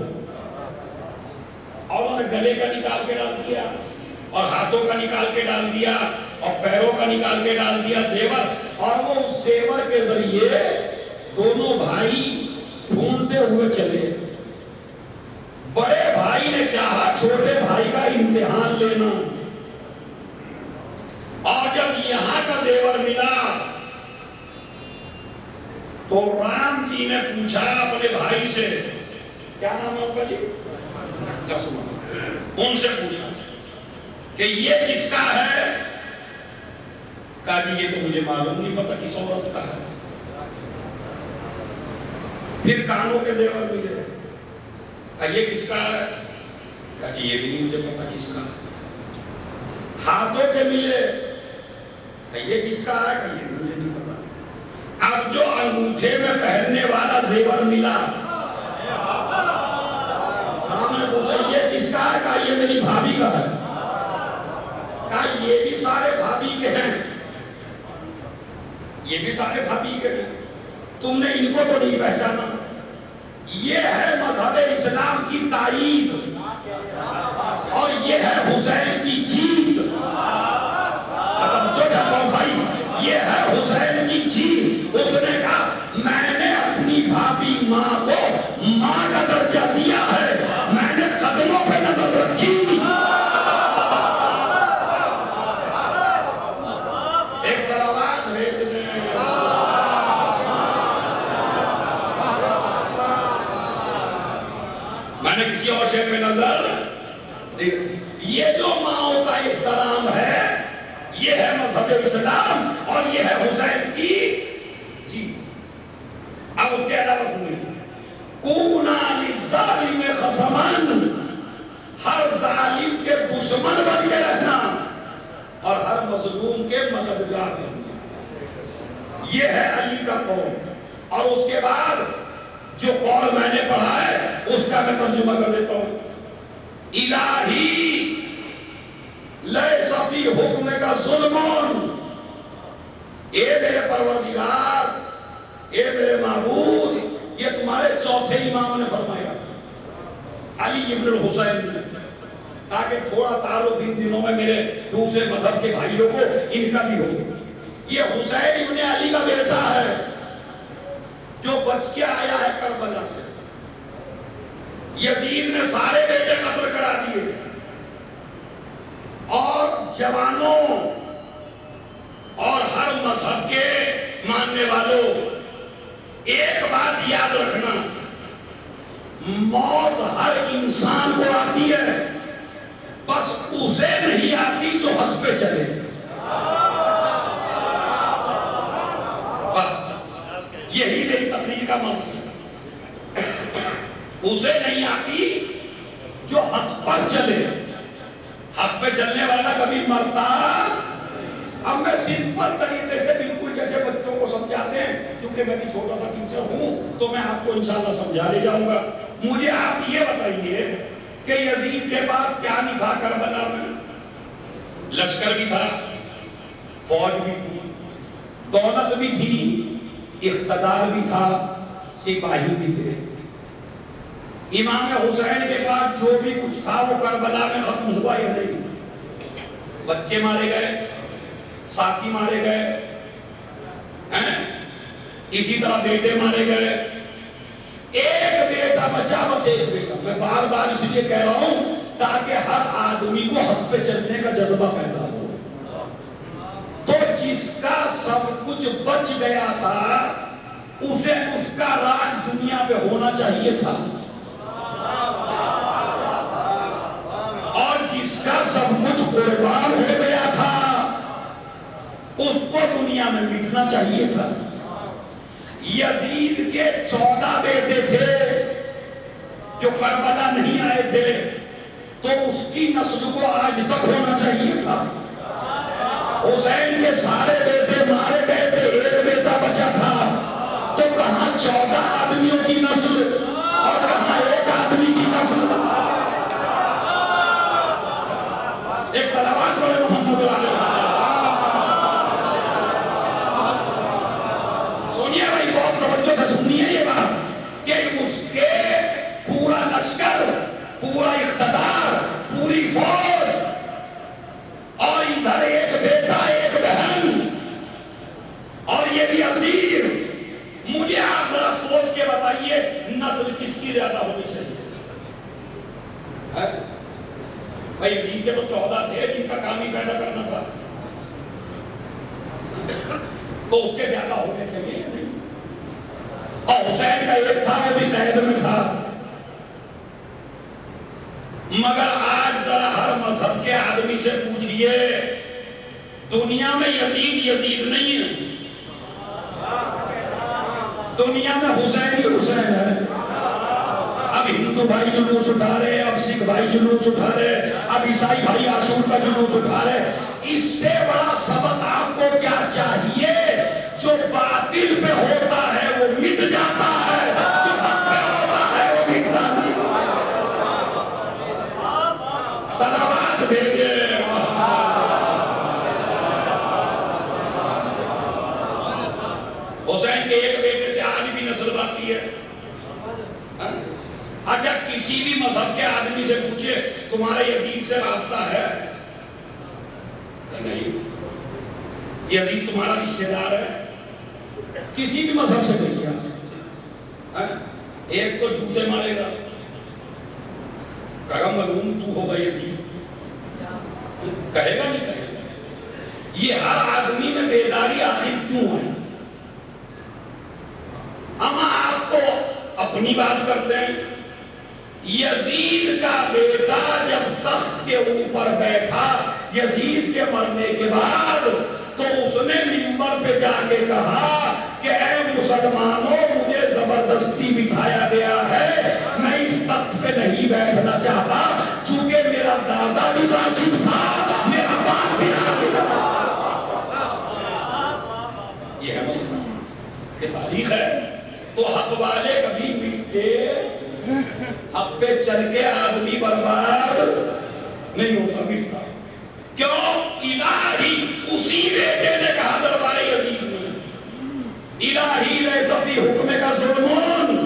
اور انہوں نے گلے کا نکال کے ڈال دیا اور ہاتھوں کا نکال کے ڈال دیا اور پیروں کا نکال کے ڈال دیا زیور. اور وہ اس زیور کے ذریعے دونوں بھائی ڈھونڈتے ہوئے چلے. بڑے بھائی بھائی نے چاہا چھوٹے بھائی کا امتحان لینا، اور جب یہاں کا زیور ملا تو رام جی نے پوچھا اپنے بھائی سے، کیا نام ہے ان کا جی؟ ان سے پوچھا کہ یہ کس کا ہے؟ کہا جی یہ تو مجھے معلوم نہیں پتا کس عورت کا ہے۔ پھر کانوں کے زیور ملے، کہا یہ کس کا ہے؟ کہا جی یہ بھی نہیں مجھے پتا کس کا ہے۔ ہاتھوں کے ملے، کہا یہ کس کا ہے؟ کہا یہ بھی مجھے نہیں پتا۔ اب جو انگوٹھے میں پہننے والا زیور ملا، ہم نے پوچھا یہ کس کا ہے؟ کہا یہ میری بھابھی کا ہے۔ کہا یہ بھی سارے بھابھی کے ہیں، یہ بھی سارے بھابھی کے ہیں، تم نے ان کو تو نہیں پہچانا۔ یہ ہے مذہب اسلام کی تائید، اور یہ ہے حسین کی جیت۔ اب جو چاہتا ہوں بھائی، یہ ہے حسین کی جیت۔ اس نے کہا میں نے اپنی بھابھی ماں کو ماں کا درجہ دیا ہے، میں نے قدموں پہ نظر رکھی۔ ایک سلوات بھیج دیں۔ میں نے کسی اور شہر میں نظر نہیں۔ یہ جو ماؤں کا احترام ہے، یہ ہے مذہب اسلام، اور یہ ہے حسین کی جیت۔ اب اس کے علاوہ سنیں، کونا للظالم خصمان، ہر ظالم کے دشمن بن کے رہنا اور ہر مظلوم کے مددگار بننا، یہ ہے علی کا قول۔ اور اس کے بعد جو قول میں نے پڑھا ہے اس کا میں ترجمہ کر دیتا ہوں۔ الہی لیس فی حکم کا ظلمون، اے میرے پروردگار، اے میرے معبود، یہ تمہارے چوتھے امام نے فرمایا، علی ابن الحسین نے، تاکہ تھوڑا تعارف ان دنوں میں میرے دوسرے مذہب کے بھائیوں کو ان کا بھی ہو۔ یہ حسین ابن علی کا بیٹا ہے جو بچ کے آیا ہے کربلا سے۔ یزید نے سارے بیٹے قتل کرا دیے، اور جوانوں اور ہر مذہب کے ماننے والوں، ایک بات یاد رکھنا، موت ہر انسان کو آتی ہے، بس اسے نہیں آتی جو حق پہ چلے۔ بس یہی میری تقریر کا مقصد ہے، اسے نہیں آتی جو حق پر چلے۔ حق پہ چلنے والا کبھی مرتا۔ اب میں سمپل طریقے سے بالکل جیسے بچوں کو سمجھاتے ہیں، چونکہ میں بھی چھوٹا سا ٹیچر ہوں تو میں آپ کو انشاءاللہ سمجھا لے جاؤں گا۔ مجھے آپ یہ بتائیے کہ یزید کے پاس کیا نہیں تھا کربلا میں؟ لشکر بھی تھا، فوج بھی تھی، دولت بھی تھی، اقتدار بھی تھا، سپاہی بھی تھے۔ امام حسین کے بعد جو بھی کچھ تھا وہ کربلا میں ختم ہوا یا نہیں؟ بچے مارے گئے، ساتھی مارے گئے، اسی طرح بیٹے مارے گئے، ایک بیٹا بچا، بس ایک بیٹا۔ میں بار بار اس لیے کہہ رہا ہوں تاکہ ہر آدمی کو حق پہ چلنے کا جذبہ پیدا ہو۔ تو جس کا سب کچھ بچ گیا تھا اسے اس کا راج دنیا پہ ہونا چاہیے تھا، اور جس کا سب کچھ قربان ہو گیا تھا اس کو دنیا میں مٹنا چاہیے تھا۔ یزید کے 14 بیٹے تھے جو کربلا نہیں آئے تھے، تو اس کی نسل کو آج تک ہونا چاہیے تھا۔ حسین کے سارے بیٹے مارے گئے تھے، ایک بیٹا بچا تھا، تو کہاں 14 آدمیوں کی نسل اور کہاں ایک آدمی کی نسل؟ ایک صلوات پڑھے محمد علیہ۔ سنیے بھائی، بہت توجہ سے سنیے یہ بات کہ اس کے پورا لشکر، پورا اقتدار، پوری فوج، اور ادھر ایک بیٹا ایک بہن، اور یہ بھی اسیر۔ مجھے آپ ذرا سوچ کے بتائیے نسل کس کی زیادہ ہونی چاہیے؟ تو اس کے زیادہ ہونے چاہیے یا نہیں؟ اور حسین کا ایک تھا وہ بھی قید میں تھا. مگر آج ذرا ہر مذہب کے آدمی سے پوچھئے دنیا میں یزید نہیں ہے, دنیا میں حسین ہی حسین ہے. اب ہندو بھائی جلوس اٹھا رہے, اب سکھ بھائی جلوس اٹھا رہے, اب عیسائی بھائی عاشور کا جلوس اٹھا رہے. اس سے بڑا سبق آپ کو کیا چاہیے؟ جو باطل پہ ہوتا ہے وہ مٹ جاتا ہے, جو حق پہ ہوتا ہے وہ مٹتا نہیں. صلوات بھیجے. حسین کے ایک بیٹے سے آج بھی نسل باقی ہے. اچھا کسی بھی مذہب کے آدمی سے پوچھئے تمہارا یزید سے رابطہ ہے؟ نہیں. یزید تمہارا رشتہ دار ہے؟ کسی بھی مذہب سے کہیے. ایک تو جھوٹے مارے گا, کہا مرحوم تو ہوگا یزید, کہے گا نہیں کہے گا. یہ ہر آدمی میں بیداری آخر کیوں ہے؟ اما آپ تو اپنی بات کرتے ہیں. یزید کا بیٹا جب تخت کے اوپر بیٹھا یزید کے مرنے کے بعد تو اس نے منبر پہ جا کے کہا کہ اے مسلمانوں مجھے زبردستی بٹھایا گیا ہے, میں اس تخت پہ نہیں بیٹھنا چاہتا چونکہ میرا دادا بھی غاصب تھا, میرا باپ بھی غاصب تھا. یہ ہے مسئلہ, یہ تاریخ ہے. تو حق والے کبھی مٹتے, حق پہ چل کے آدمی برباد نہیں ہوتا, مٹتا. کیوں؟ الہی اسی بیٹے نے کہا دربار یزید میں, الہی لیس فی حکم کا ظلم,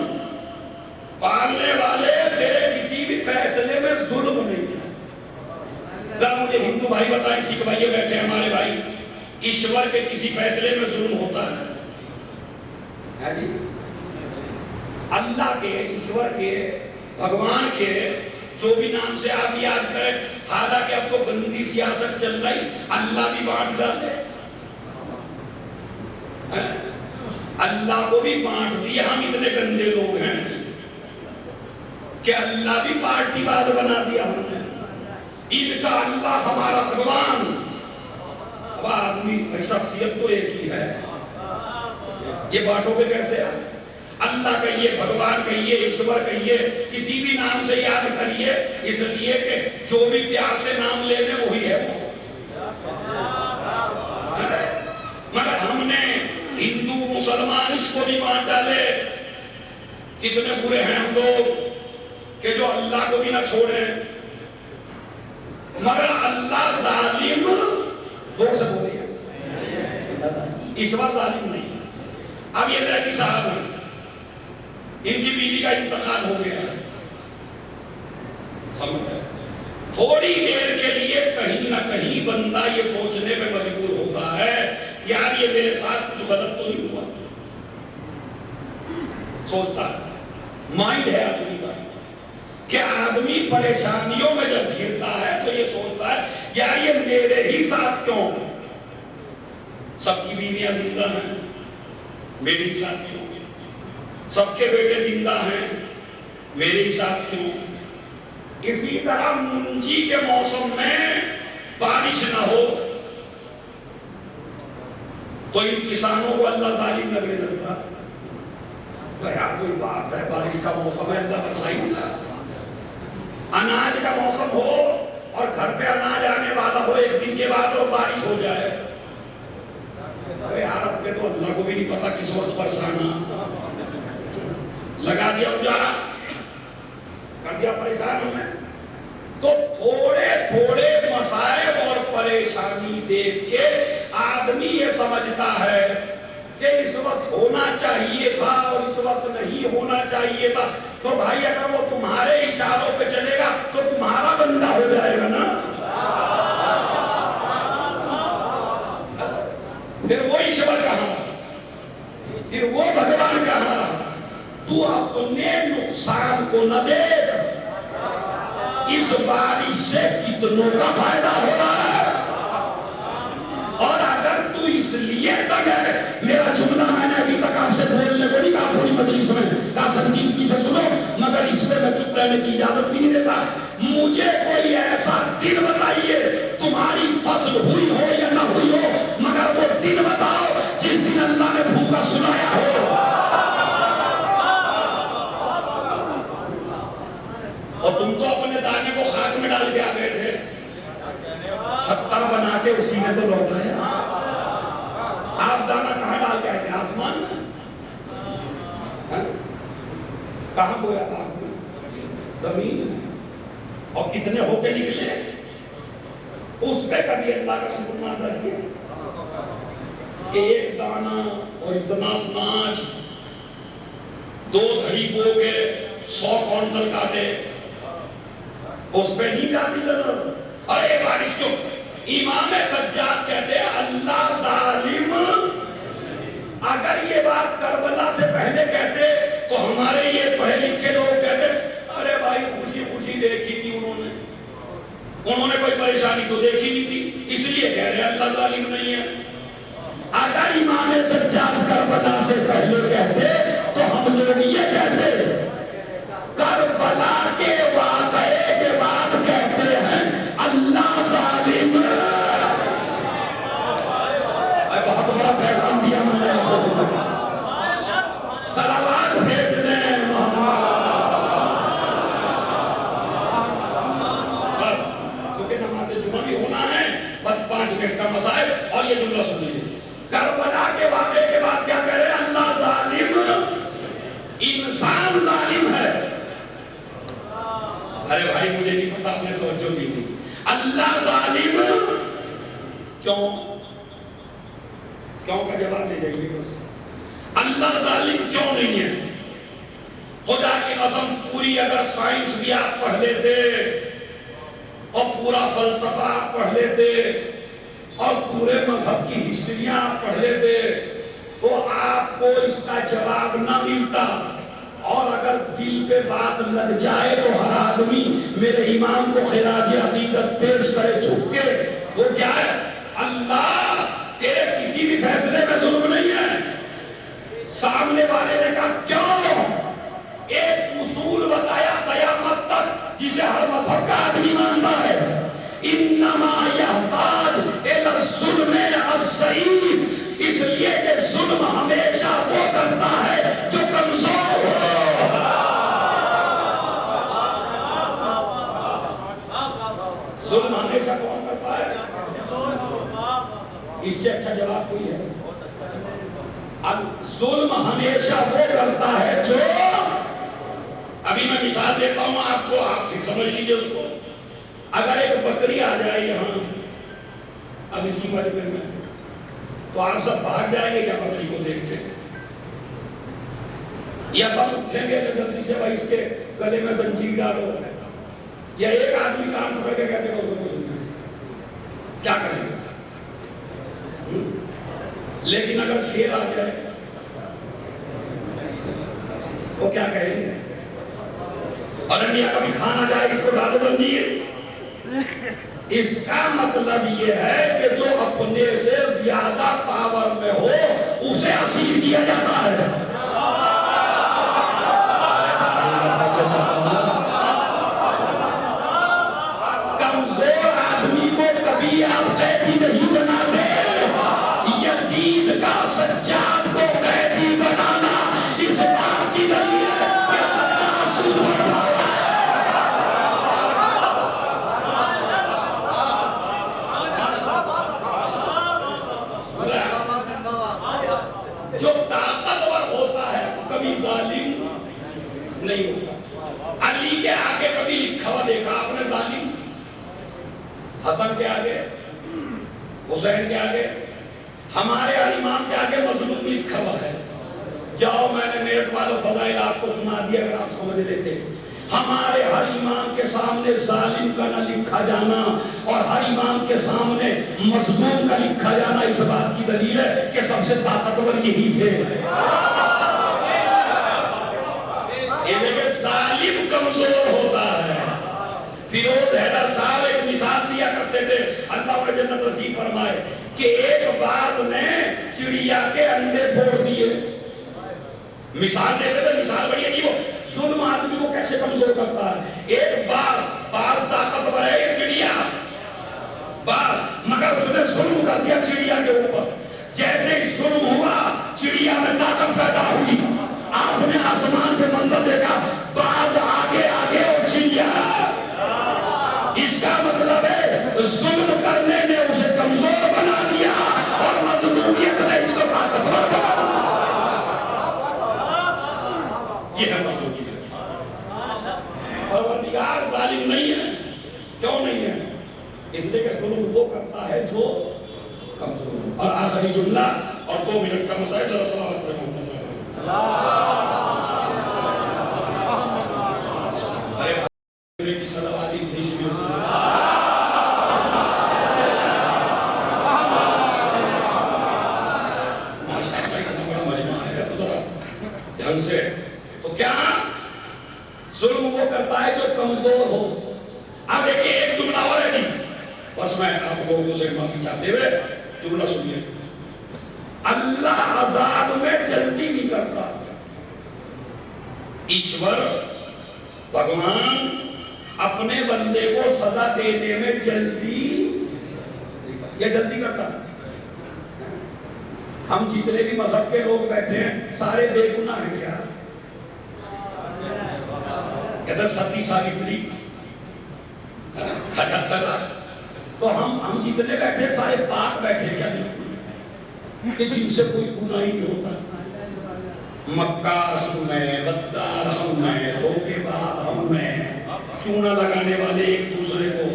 پالنے والے تیرے کسی بھی فیصلے میں ظلم نہیں ہے. ذرا مجھے ہندو بھائی بتائیں, سکھ بھائی بیٹھے ہیں ہمارے بھائی, ایشور کے کسی فیصلے میں ظلم ہوتا ہے؟ جی اللہ کے, ایشور کے, بھگوان کے جو بھی نام سے آپ یاد کریں, حالانکہ اب تو گندی سیاست چل رہی, اللہ بھی بانٹ ڈالے, اللہ کو بھی بانٹ دیا. ہم اتنے گندے لوگ ہیں کہ اللہ بھی پارٹی باز بنا دیا ہم نے. ان کا اللہ ہمارا بھگوان. اب آدمی شخصیت تو ایک ہی ہے, یہ بانٹو گے کیسے؟ اللہ کہیے, بھگوان کہیے, ایشور کہیے, کسی بھی نام سے یاد کریے, اس لیے کہ جو بھی پیار سے نام لے دیں وہی ہے وہ. مگر ہم نے ہندو مسلمان اس کو بھی بانٹ ڈالے. کتنے برے ہیں ہم لوگ کہ جو اللہ کو بھی نہ چھوڑے. مگر اللہ ظالم دو سے بولے, ایشور ظالم نہیں. اب یہ زیدی صاحب ہیں, ان کی بیوی کا انتقال ہو گیا ہے, سمجھ ہے, تھوڑی دیر کے لیے کہیں نہ کہیں بندہ یہ سوچنے میں مجبور ہوتا ہے یار یہ میرے ساتھ کچھ غلط تو نہیں ہوا. سوچتا ہے, مائنڈ ہے آدمی کا, کہ آدمی پریشانیوں میں جب گھرتا ہے تو یہ سوچتا ہے یار یہ میرے ہی ساتھ کیوں. سب کی بیویاں زندہ ہیں, میرے ساتھ کیوں. سب کے بیٹے زندہ ہیں, میرے ساتھ کیوں. اسی طرح منجی کے موسم میں بارش نہ ہو تو ان کسانوں کو اللہ ظالم لگنے لگتا. یار کوئی بات ہے, بارش کا موسم ہے, اللہ برسائی ملا. اناج کا موسم ہو اور گھر پہ اناج آنے والا ہو, ایک دن کے بعد وہ بارش ہو جائے. یار اب پہ تو اللہ کو بھی نہیں پتا کس وقت پریشانی لگا دیا, اجالا کر دیا پریشان ہمیں. تو تھوڑے تھوڑے مسائب اور پریشانی دیکھ کے آدمی یہ سمجھتا ہے کہ اس وقت ہونا چاہیے تھا اور اس وقت نہیں ہونا چاہیے تھا. تو بھائی اگر وہ تمہارے اشاروں پہ چلے گا تو تمہارا بندہ ہو جائے گا نا. پھر وہ ایشور کہاں, پھر وہ بھگوان کہاں. تو اپنے نقصان کو نہ دیکھ, اس بارش سے کتنوں کا فائدہ ہو رہا ہے. اور اگر تو اس لیے تنگ ہے میرا جملہ میں نے ابھی تک آپ سے بولنے کو نہیں کہا پوری مجلس میں، کہا سنجیدگی سے سنو، مگر اس پہ میں چپ رہنے کی اجازت بھی نہیں دیتا۔ مجھے کوئی ایسا دن بتائیے، تمہاری فصل ہوئی ہو یا نہ ہوئی ہو، مگر وہ دن بتاؤ جس دن اللہ نے بھوکا سنایا ہو۔ اور تم تو اپنے دانے کو خاک میں ڈال کے آ گئے تھے، 70 بنا کے اسی میں تو لوٹائے۔ آپ دانا کہاں ڈال کے آئے تھے؟ آسمان میں؟ کہاں بویا تھا آپ نے؟ زمین میں۔ اور کتنے ہو کے نکلے؟ اس پہ کبھی اللہ کا شکر نہ ادا کیا کہ ایک دانا اور اتنا ناچ 2 دھڑی بو کے 100 کونٹل کاٹے، اس پہ نہیں جاتی جنت؟ ارے بارش کیوں؟ امام سجاد کہتے ہیں اللہ ظالم، اگر یہ بات کربلا سے پہلے کہتے تو ہمارے یہ پڑھے لکھے لوگ کہتے ارے بھائی خوشی خوشی دیکھی تھی انہوں نے کوئی پریشانی تو دیکھی نہیں تھی، اس لیے کہہ رہے اللہ ظالم نہیں ہے۔ اگر امام سجاد کربلا سے پہلے کہتے تو ہم لوگ یہ کہتے کربلا کے واقعے کے بعد کہتے ہیں اللہ ظالم۔ بہت بڑا پیغام دیا میں نے آپ کو، صلوات بھیج دیں بس، چونکہ نماز جمعہ بھی ہونا ہے، بس 5 منٹ کا مسائل اور یہ جملہ سن لیجیے۔ کربلا کے واقعے کے بعد کیا کہہ رہے ہیں؟ اللہ ظالم، انسان ظالم ہے۔ ارے بھائی مجھے نہیں پتا، آپ نے توجہ دی تھی۔ اللہ ظالم کیوں کا جواب دے جائیے بس۔ اللہ ظالم کیوں نہیں ہے؟ خدا کی قسم پوری اگر سائنس بھی آپ پڑھ لیتے اور پورا فلسفہ آپ پڑھ لیتے اور پورے مذہب کی ہسٹریاں آپ پڑھ لیتے تو آپ کو اس کا جواب نہ ملتا۔ اور اگر دل پہ بات لگ جائے تو ہر آدمی میرے امام کو خراج عقیدت پیش کرے جھک کے، وہ کیا ہے؟ اللہ تیرے کسی بھی فیصلے میں ظلم نہیں ہے۔ سامنے والے نے کہا کیوں؟ ایک اصول بتایا قیامت تک جسے ہر مذہب کا آدمی مانتا ہے، انما یحتاج الی الظلم الضعیف، اس لیے کہ ظلم ہمیشہ وہ کرتا ہے جو کمزور ہو۔ ظلم ہمیشہ کون کرتا ہے؟ اس سے اچھا جواب کوئی ہے؟ ظلم ہمیشہ وہ کرتا ہے جو، ابھی میں مثال دیتا ہوں آپ کو، آپ پھر سمجھ لیجئے اس کو۔ اگر ایک بکری آ جائے یہاں اب اسی مجمع میں تو آپ سب بھاگ جائیں گے کیا بکری کو دیکھتے؟ یا سب اٹھیں گے کہ جلدی سے بھائی اس کے گلے میں زنجیر ڈالو؟ یا ایک آدمی کام پکڑ کے کہتے ہو تو کیا کریں گے؟ لیکن اگر شیر آ جائے تو کیا کہیں گے؟ اور انڈیا کبھی کھانا جائے اس کو ڈالو زنجیر؟ اس کا مطلب یہ ہے کہ جو اپنے سے زیادہ پاور میں ہو اسے اسیر کیا جاتا ہے۔ کمزور آدمی کو کبھی آپ قیدی نہیں بناتے۔ یزید کا سجاد کو قیدی بنانا اس بات کی دلیل ہے کہ سجاد سود بڑھا ہوا ہے۔ جو طاقتور ہوتا ہے وہ کبھی ظالم نہیں ہوتا۔ علی کے آگے کبھی لکھا ہوا دیکھا آپ نے ظالم؟ حسن کے آگے، حسین کے آگے، ہمارے امام کے آگے مظلوم لکھا ہوا ہے۔ جاؤ میں نے میرٹ والوں فضائل آپ کو سنا دیا اگر آپ سمجھ لیتے۔ ہمارے ہر امام کے سامنے ظالم کا نہ لکھا جانا اور ہر امام کے سامنے مظلوم کا لکھا جانا اس بات کی دلیل ہے کہ سب سے طاقتور یہی تھے۔ ظالم کمزور ہوتا ہے۔ فیروز حیدر صاحب ایک مثال دیا کرتے تھے، اللہ انہیں جنت نصیب فرمائے، کہ ایک باز نے چڑیا چڑیا کے انڈے پھوڑ دیے. مثال دیتے تھے, مثال بڑی عجیب. وہ ظلم آدمی کو کیسے کمزور کرتا ہے. ایک باز طاقتور ہے, یہ چڑیا باز, مگر اس نے ظلم کر دیا چڑیا کے اوپر. جیسے ہی ظلم ہوا چڑیا میں طاقت پیدا ہوئی. آپ نے آسمان پہ منظر دیکھا, باز آگے آگے اور چڑیا. اس کا مطلب ہے ظلم کرنے نے اسے کمزور بنا دیا اور مظلومیت نے اس کو طاقتور بنا دیا. یہ ہے مظلومیت. پروردگار ظالم نہیں ہے. کیوں نہیں ہے؟ اس لیے کہ ظلم وہ کرتا ہے جو کمزور. اور آخری جملہ اور 2 منٹ کا مسائل ذرا صلوات پڑھیں. ارے بھائی کی صلوات ہی تھی. ڈھنگ سے تو کیا ظلم وہ کرتا ہے جو کمزور ہو. اب دیکھیے ایک جملہ اور ہے نہیں, بس میں آپ لوگوں سے معافی چاہتے ہوئے جملہ سنیے. اللہ عذاب میں جلدی نہیں کرتا. ایشور بھگوان اپنے بندے کو سزا دینے میں جلدی کرتا. ہم جتنے بھی مذہب کے لوگ بیٹھے ہیں سارے بے گناہ ہیں کیا؟ کہتا ستی ساوتری تو ہم جتنے بیٹھے سارے پاک بیٹھے کیا نہیں کہ جن سے کوئی گناہ ہی نہیں ہوتا. مکار ہم میں, غدار ہم میں, دھوکے باز ہم میں, چونا لگانے والے ایک دوسرے کو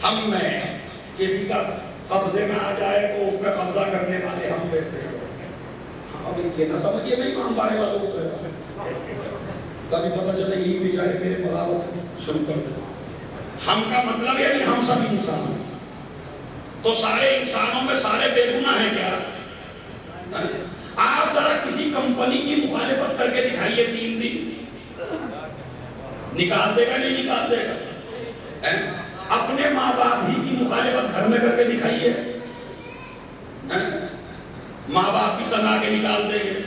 ہم میں, کسی کا قبضے میں آ جائے تو اس میں قبضہ کرنے والے ہم ویسے. اب یہ نہ سمجھیے میں امام باڑے والوں کو کہتا, کبھی پتہ چلے یہی بیچارے میرے بغاوت شروع کر دیں. ہم کا مطلب یہ نہیں ہم سب انسان ہیں. تو سارے انسانوں میں سارے بے گناہ ہیں کیا؟ آپ ذرا کسی کمپنی کی مخالفت کر کے دکھائیے 3 دن, نکال دے گا نہیں نکال دے گا؟ اپنے ماں باپ ہی کی مخالفت گھر میں کر کے دکھائیے, ماں باپ بھی تنا کے نکال دیں گے.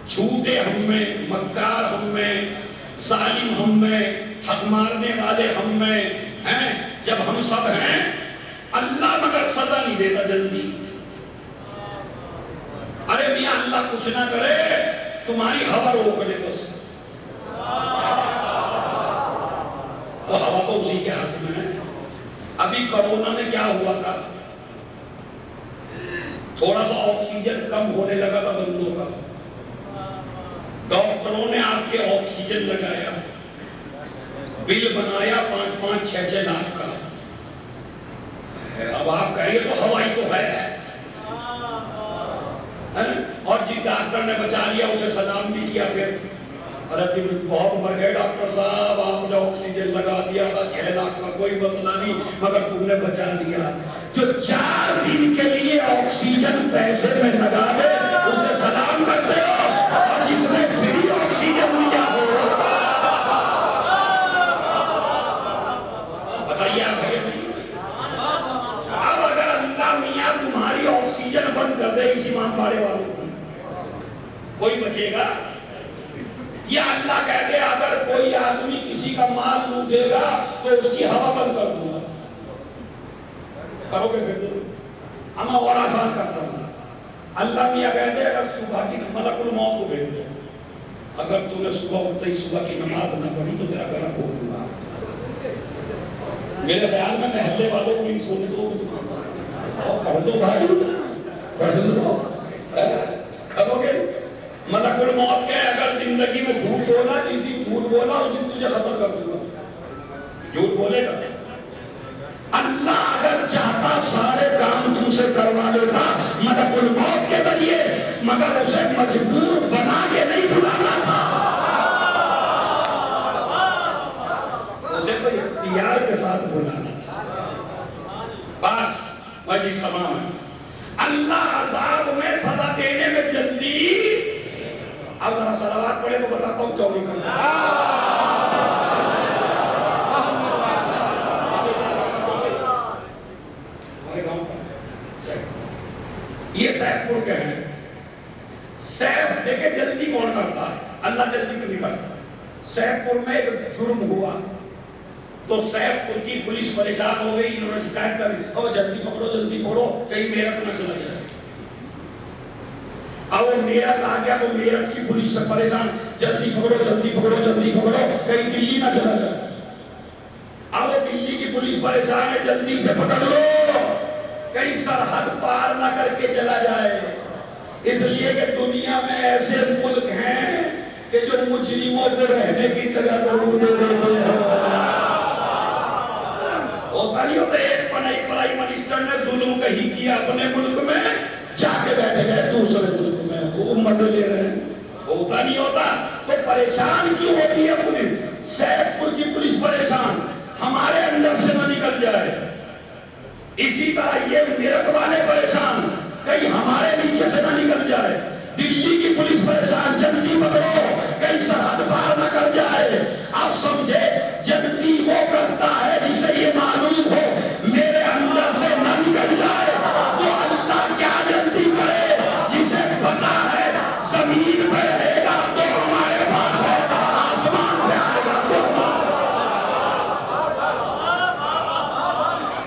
جھوٹے ہم میں, مکار ہم میں, ظالم ہم میں, حق مارنے والے ہم میں ہیں. جب ہم سب ہیں اللہ مگر سزا نہیں دیتا جلدی. ارے میاں اللہ کچھ نہ کرے, تمہاری ہوا روک لے بس. وہ ہوا تو اسی کے ہاتھ میں ہے. ابھی کرونا میں کیا ہوا تھا, تھوڑا سا آکسیجن کم ہونے لگا تھا بندوں کا, ڈاکٹروں نے آپ کے آکسیجن لگایا, بل بنایا 5-5-6-6 لاکھ کا. اب آپ کہیے تو ہوائی تو ہے, اور جن ڈاکٹر نے بچا لیا اسے سلام بھی کیا. پھر ارے تم بہت مر گئے ڈاکٹر صاحب, آپ نے آکسیجن لگا دیا تھا 6 لاکھ کا, کوئی مسئلہ نہیں, مگر تم نے بچا لیا. جو 4 دن کے لیے آکسیجن پیسے میں لگا دے اسے سلام کرتے ہو, اور جس نے فری آکسیجن لیا ہو بتائیے آپ ہے نہیں. اب اگر اللہ میاں تمہاری آکسیجن بند کر دے اس امام باڑے والوں کو, کوئی بچے گا؟ یا اللہ کہتے اگر کوئی آدمی کسی کا مال لوٹے گا تو اس کی ہوا بند کر دوں گا, کرو گے پھر؟ ہم اور آسان کرتا ہوں. اللہ میاں کہتے اگر صبح کی ملک الموت کو بھیج دے, اگر تم نے صبح اٹھتے ہی صبح کی نماز نہ پڑھی تو تیرا گلا کھول دوں گا. میرے خیال میں محلے والوں کو نہیں سونے دو, پڑھ دو بھائی, پڑھ دو. کرو گے؟ ملک الموت کے اگر زندگی میں جھوٹ بولا, جس دن جھوٹ بولا اس دن تجھے ختم کر دوں گا. جھوٹ بولے گا. اللہ اگر چاہتا سارے کام تم سے کروا لیتا ملک الموت کے ذریعے, مگر اسے مجبور بنا کے نہیں بلانا تھا, اسے تو اختیار کے ساتھ بلانا تھا. بس مجلس تمام ہے. اللہ عذاب میں سزا دینے میں جلدی. اب ذرا صلوات پڑھے تو بتاتا ہوں کیوں نہیں کرنا. یہ سیف پور کے ہیں. سیف دیکھے جلدی کون کرتا ہے؟ اللہ جلدی کیوں نہیں کرتا؟ سیف پور میں ایک جرم ہوا تو سیف پور کی پولیس پریشان ہو گئی. انہوں نے شکایت کر دی او جلدی پکڑو کہیں میرٹھ نہ چلا جائے. اب وہ میرٹھ آ گیا تو میرٹھ کی پولیس سے پریشان جلدی پکڑو کہیں دلی نہ چلا جائے. اب وہ دلی کی پولیس پریشان ہے جلدی سے پکڑ لو کہیں سرحد پار نہ کر کے چلا جائے. اس لیے کہ دنیا میں ایسے ملک ہیں کہ جو مجرموں کو رہنے کی جگہ ضرور دے دیتے ہیں. ہوتا نہیں ہوتا ایک پرائی منسٹر نے ظلم کہیں کیا اپنے ملک میں جا کے بیٹھ گئے دوسرے ملک میں خوب مزے لے رہے ہیں. ہوتا نہیں ہوتا. تو پریشان کیوں ہوتی ہے پولیس؟ سیف پور کی پولیس پریشان ہمارے اندر سے نہ نکل جائے. اسی طرح یہ میرٹھ والے پریشان کہیں ہمارے نیچے سے نہ نکل جائے. دلی کی پولیس پریشان جلدی پکڑو کہیں سرحد پار نہ کر جائے. آپ سمجھے جلدی وہ کرتا ہے جسے یہ معلوم ہو میرے اندر سے نہ نکل جائے. وہ اللہ کیا جلدی کرے جسے پتا ہے زمین پہ رہے گا تو ہمارے پاس ہے, آسمان پہ آئے گا تو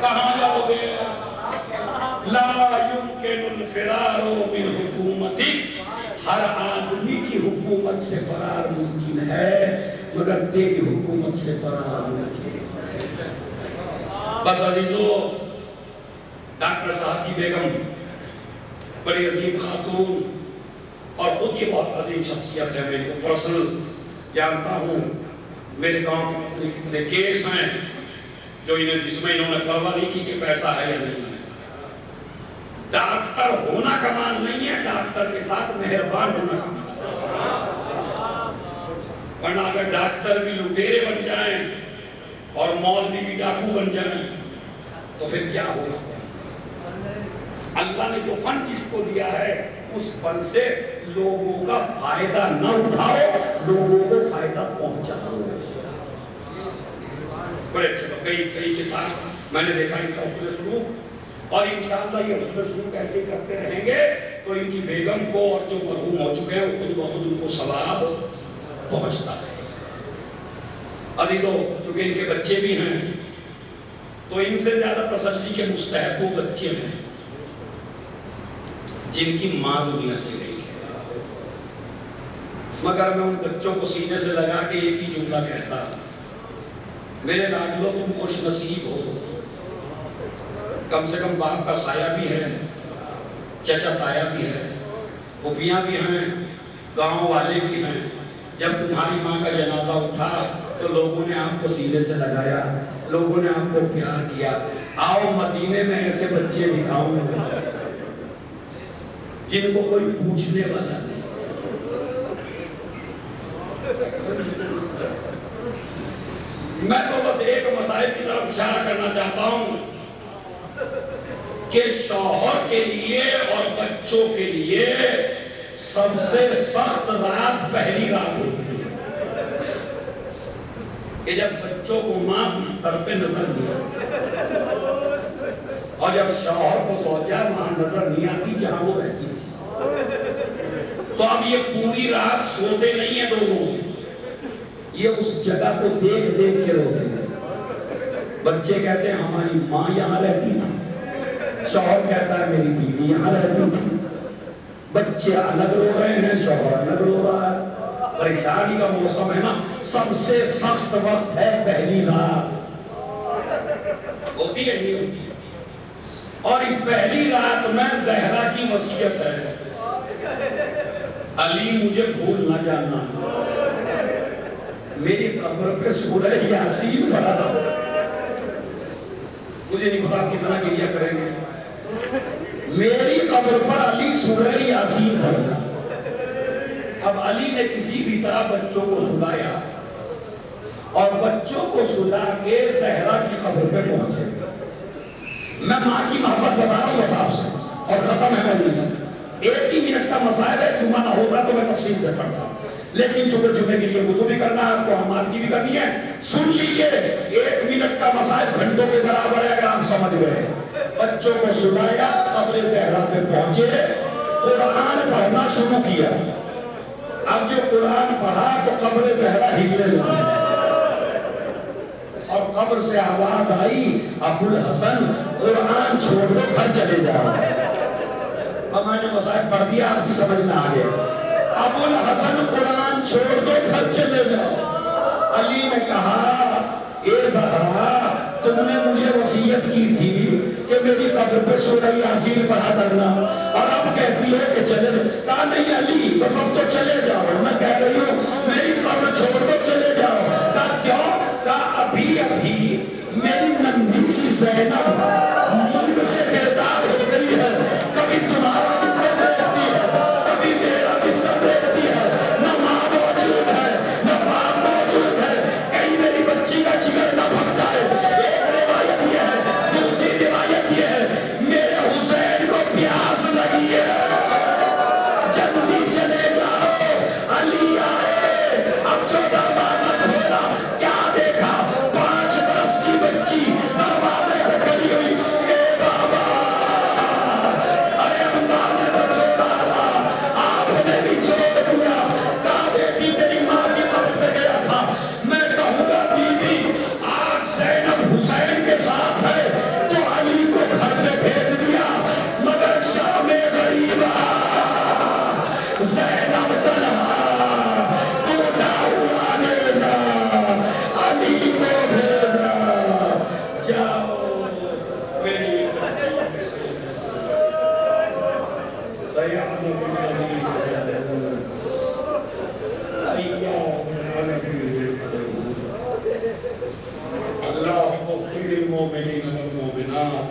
کہاں جاؤ گے؟ لا يمكن الفرار من حکومتی. ہر آدمی کی حکومت سے فرار ممکن ہے مگر تیری حکومت سے فرار ممکن ہے. بس عزیزو ڈاکٹر صاحب کی بیگم بڑی عظیم خاتون اور خود یہ بہت عظیم شخصیت ہے. میں کو پرسنل جانتا ہوں. میرے گاؤں میں کتنے کیس ہیں جو جس میں انہوں نے پرواہ نہیں کی کہ پیسہ ہے یا نہیں ہے. ڈاکٹر ہونا کمال نہیں ہے, ڈاکٹر کے ساتھ مہربان ہونا کمال ہے. ورنہ اگر ڈاکٹر بھی لٹیرے بن جائیں اور مولوی بھی ڈاکو بن جائیں تو پھر کیا ہوگا؟ اللہ نے جو فن جس کو دیا ہے اس فن سے لوگوں کا فائدہ نہ اٹھاؤ, لوگوں کو فائدہ پہنچاؤ. بڑے اچھے تو کئی کے ساتھ میں نے دیکھا ان کا حسن سلوک, اور انشاءاللہ یہ حسن سلوک ایسے ہی کرتے رہیں گے تو ان کی بیگم کو اور جو مرحوم ہو چکے ہیں خود بخود ان کو ثواب پہنچتا ہے. ابھی تو چونکہ ان کے بچے بھی ہیں تو ان سے زیادہ تسلی کے مستحق وہ بچے ہیں جن کی ماں دنیا سے گئی ہے. مگر میں ان بچوں کو سینے سے لگا کے ایک ہی جملہ کہتا, میرے لاڈلو تم خوش نصیب ہو, کم سے کم باپ کا سایہ بھی ہے, چچا تایا بھی ہے, پھوپھیاں بھی ہیں, گاؤں والے بھی ہیں. جب تمہاری ماں کا جنازہ اٹھا تو لوگوں نے آپ کو سینے سے لگایا, لوگوں نے آپ کو پیار کیا. آؤ مدینے میں ایسے بچے دکھاؤں جن کو کوئی پوچھنے والا نہیں. میں تو بس ایک مسائل کی طرف اشارہ کرنا چاہتا ہوں کہ شوہر کے لیے اور بچوں کے لیے سب سے سخت رات پہلی رات ہوتی ہے کہ جب بچوں کو ماں بستر پہ نظر نہیں آتی اور جب شوہر کو زوجہ وہاں نظر نہیں آتی جہاں وہ رہتی تھی. تو اب یہ پوری رات سوتے نہیں ہیں دونوں, یہ اس جگہ کو دیکھ دیکھ کے روتے ہیں. بچے کہتے ہیں ہماری ماں یہاں رہتی تھی, شوہر کہتا ہے میری بیوی یہاں رہتی تھی. بچے الگ رو رہے ہیں, شوہر الگ رو رہا ہے. پریشانی کا موسم ہے نا, سب سے سخت وقت ہے پہلی رات. ہوتی ہے نہیں ہوتی. اور اس پہلی رات میں زہرا کی وصیت ہے, علی مجھے بھول نہ جانا, میری قبر پہ سورہ یاسین پڑھا رہا. مجھے نہیں پتا کتنا گریہ کریں گے. میری قبر پر علی سورہ یاسین پڑھا. اب علی نے کسی بھی طرح بچوں کو سلایا اور بچوں کو سلا کے زہرا کی قبر پہ پہنچے. میں ماں کی محبت بتا رہا ہوں صاحب سے اور ختم ہے مجھے. ایک ہی منٹ کا مسائل ہے, جمعہ نہ ہوتا تو میں تفصیل سے پڑھتا ہوں, لیکن چونکہ جمعے کے لیے وضو بھی کرنا ہے, آپ کو ہمارکی بھی کرنی ہے. سن لیجئے, 1 منٹ کا مسائل گھنٹوں کے برابر ہے اگر آپ سمجھ گئے. بچوں کو سلایا قبر زہرا پہ پہنچے، قرآن پڑھنا شروع کیا۔ اب جو قرآن پڑھا تو قبر زہرا ہلنے لگی، اور قبر سے آواز آئی، ابو الحسن قرآن چھوڑ دو، گھر چلے جاؤ۔ اب میں نے مصائب پڑھ دیا، آپ کی سمجھ میں آ گیا۔ ابو الحسن قرآن چھوڑ دو، گھر چلے جاؤ۔ علی نے کہا، اے زہرا، تم نے مجھے وصیت کی تھی کہ میری قبر پہ سورہ یاسین پڑھا کرنا، اور اب کہتی ہو کہ چلے جاؤ۔ کہا نہیں علی، بس اب تو چلے جاؤ، میں کہہ رہی ہوں میری قبر چھوڑ دو، چلے جاؤ۔ کہا کیوں؟ کہا ابھی میری ننھی سی زینب نیند سے بیدار ہو گئی ہے، کبھی تمہارا بھی سر دیکھتی ہے، کبھی میرا بھی سر دیکھتی ہے، نہ ماں موجود ہے نہ باپ موجود ہے، کہیں میری بچی کا جگر نہ پھٹ جائے۔ ایک روایت یہ ہے، دوسری روایت یہ ہے، میرے حسین کو پیاس لگی ہے، جلدی چلے جاؤ۔ علی آئے، اب جو دروازہ کھولا، کیا دیکھا؟ 5 برس کی بچی دروازے پہ کھڑی ہوئی۔ اے بابا، ارے اللہ نے تو چھوڑا تھا، آپ نے بھی چھوڑ دیا۔ کہا بیٹی تیری ماں کی قبر پہ گیا تھا، میں کہوں گا بی بی آج زینب حسین کے ساتھ ہے تو علی کو گھر پہ بھیج دیا، مگر شام غریبا زینب تنہا ٹوٹا ہوا نیزہ علی کو بھیجا۔ جاؤ میری بچی سے سیعلم الذین ظلموا ایام نبیہم اللہم اغفر للمؤمنین والمؤمنات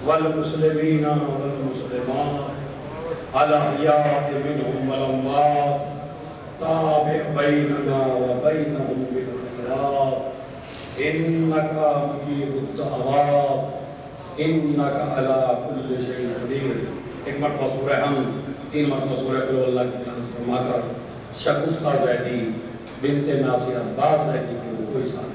والمسلمین والمسلمات الاحیاء منهم والاموات تابع بیننا وبینہم بالخیرات انکا مجیب الدعوات انکا علی کل شیء قدیر۔ ایک مرتبہ سورہ حمد، 3 مرتبہ سورہ قل اللہ کی تلاوت فرما کر شگفتہ زیدی بنت ناصر عباس زیدی کے کوئی ساتھ